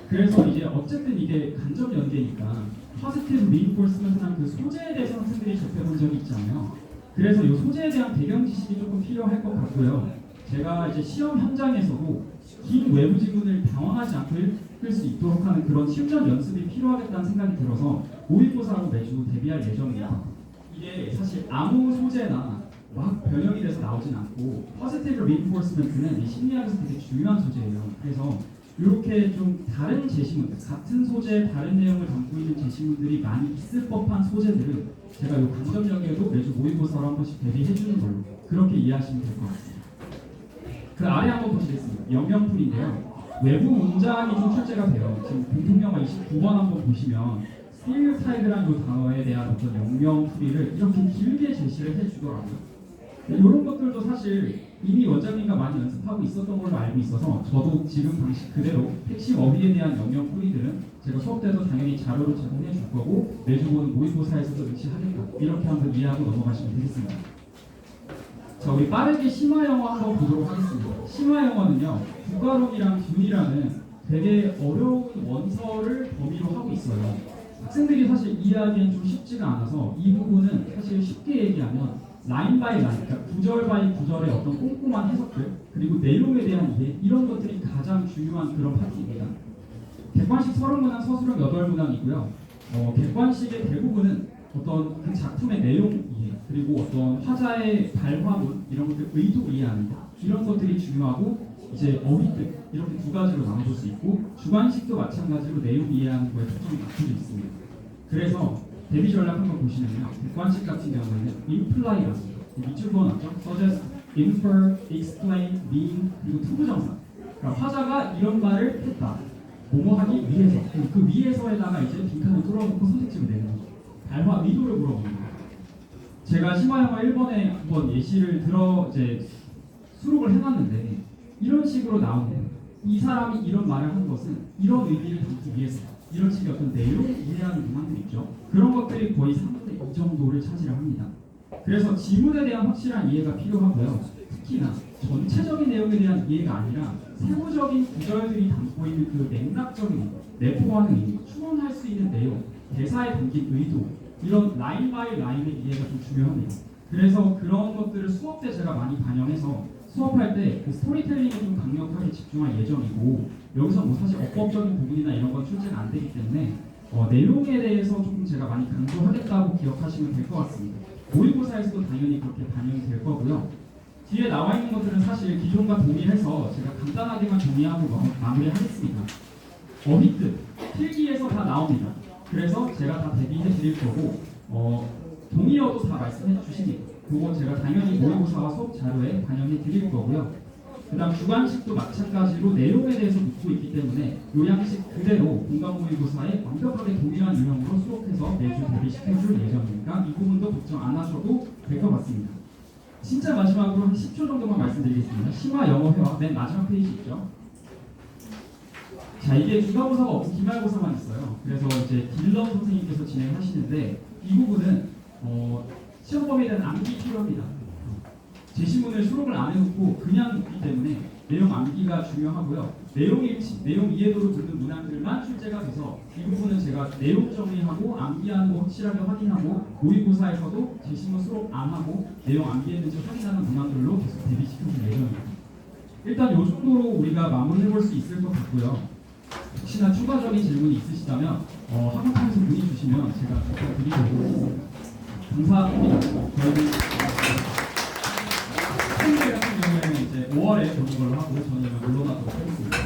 그래서 이제 어쨌든 이게 간접 연계니까 positive reinforcement이라는 그 소재에 대해서 학생들이 접해본 적이 있잖아요. 그래서 이 소재에 대한 배경 지식이 조금 필요할 것 같고요. 제가 이제 시험 현장에서도 긴 외부 지문을 당황하지 않고 읽을 수 있도록 하는 그런 실전 연습이 필요하겠다는 생각이 들어서 모의고사로 매주 대비할 예정입니다. 이게 사실 아무 소재나 막 변형이 돼서 나오진 않고 positive reinforcement는 이 심리학에서 되게 중요한 소재예요. 그래서 이렇게 좀 다른 제시문, 같은 소재의 다른 내용을 담고 있는 제시문들이 많이 있을 법한 소재들을 제가 이 강점력에도 매주 모의고사로 한 번씩 대비해 주는 걸로 그렇게 이해하시면 될 것 같습니다. 그 아래 한번 보시겠습니다. 영영풀인데요. 외부 문장이 좀 출제가 돼요. 지금 공통영화 29번 한번 보시면 스테레오타입이라는 이 단어에 대한 어떤 영영풀이를 이렇게 길게 제시를 해주더라고요. 이런 것들도 사실 이미 원장님과 많이 연습하고 있었던 걸로 알고 있어서 저도 지금 방식 그대로 핵심 어휘에 대한 영역 풀이들은 제가 수업 때도 당연히 자료로 제공해 줄 거고 매주 보는 모의고사에서도 응시하겠다 이렇게 한번 이해하고 넘어가시면 되겠습니다. 자, 우리 빠르게 심화 영어 한번 보도록 하겠습니다. 심화 영어는요, 국가론이랑 균이라는 되게 어려운 원서를 범위로 하고 있어요. 학생들이 사실 이해하기엔 좀 쉽지가 않아서 이 부분은 사실 쉽게 얘기하면 라인 바이 라인, 그러니까 구절 바이 구절의 어떤 꼼꼼한 해석들 그리고 내용에 대한 이해 이런 것들이 가장 중요한 그런 파트입니다. 객관식 30문항, 서술형 8문항이고요. 객관식의 대부분은 어떤 그 작품의 내용 이해 그리고 어떤 화자의 발화문 이런 것들 의도 이해하는 것 이런 것들이 중요하고 이제 어휘들 이렇게 두 가지로 나눠볼 수 있고 주관식도 마찬가지로 내용 이해하는 거에 초점이 맞춰져 있습니다. 그래서 대비 전략 한번 보시면요. 객관식 같은 경우에는 imply라는 거 밑줄 그어놨죠. suggest, infer, explain, mean 그리고 투부정사. 그러니까 화자가 이런 말을 했다. 뭐뭐 하기 위해서 그 위해서에다가 이제 빈칸을 뚫어놓고 선택지를 내는 거죠. 발화 의도를 물어보는 거예요. 제가 심화영어 1번에 한번 예시를 들어 이제 수록을 해놨는데 이런 식으로 나오네요. 이 사람이 이런 말을 한 것은 이런 의미를 담기 위해서 이런 식의 어떤 내용을 이해하는 문항들 있죠. 그런 것들이 거의 3분의 2 정도를 차지를 합니다. 그래서 지문에 대한 확실한 이해가 필요하고요. 특히나 전체적인 내용에 대한 이해가 아니라 세부적인 구절들이 담고 있는 그 맥락적인 내포하는 의미, 추론할 수 있는 내용, 대사에 담긴 의도 이런 라인 바이 라인의 이해가 좀 중요합니다. 그래서 그런 것들을 수업 때 제가 많이 반영해서 수업할 때 그 스토리텔링에 좀 강력하게 집중할 예정이고 여기서 뭐 사실 어법적인 부분이나 이런 건 출제가 안 되기 때문에 내용에 대해서 조금 제가 많이 강조하겠다고 기억하시면 될 것 같습니다. 모의고사에서도 당연히 그렇게 반영이 될 거고요. 뒤에 나와 있는 것들은 사실 기존과 동일해서 제가 간단하게만 정리하고 마무리하겠습니다. 어휘뜻, 필기에서 다 나옵니다. 그래서 제가 다 대비해 드릴 거고 동의어도 다 말씀해 주십니다. 그건 제가 당연히 모의고사와 수업 자료에 반영해 드릴 거고요. 그 다음 주관식도 마찬가지로 내용에 대해서 묻고 있기 때문에 요양식 그대로 공감 모의고사에 완벽하게 동일한 유형으로 수록해서 매주 대비시켜줄 예정이니까 이 부분도 걱정 안 하셔도 될 것 같습니다. 진짜 마지막으로 한 10초 정도만 말씀드리겠습니다. 심화 영어 회화 맨 마지막 페이지 있죠? 자, 이게 중간고사가 없고 기말고사만 있어요. 그래서 이제 딜런 선생님께서 진행하시는데 이 부분은 시험 범위에 대한 암기 필요합니다. 제시문을 수록을 안 해놓고 그냥 묻기 때문에 내용 암기가 중요하고요. 내용 일치, 내용 이해도를 묻는 문항들만 출제가 돼서 이 부분은 제가 내용 정리하고 암기하는 거 확실하게 확인하고 모의고사에서도 제시문 수록 안 하고 내용 암기했는지 확인하는 문항들로 계속 대비시켜줄 예정입니다. 일단 이 정도로 우리가 마무리해볼 수 있을 것 같고요. 혹시나 추가적인 질문이 있으시다면 학원판에서 문의 주시면 제가 부탁드리고 감사합니다. 저희는 학생들 같은 경우에는 이제 5월에 보는 걸로 하고 저는 물러나도록 하겠습니다.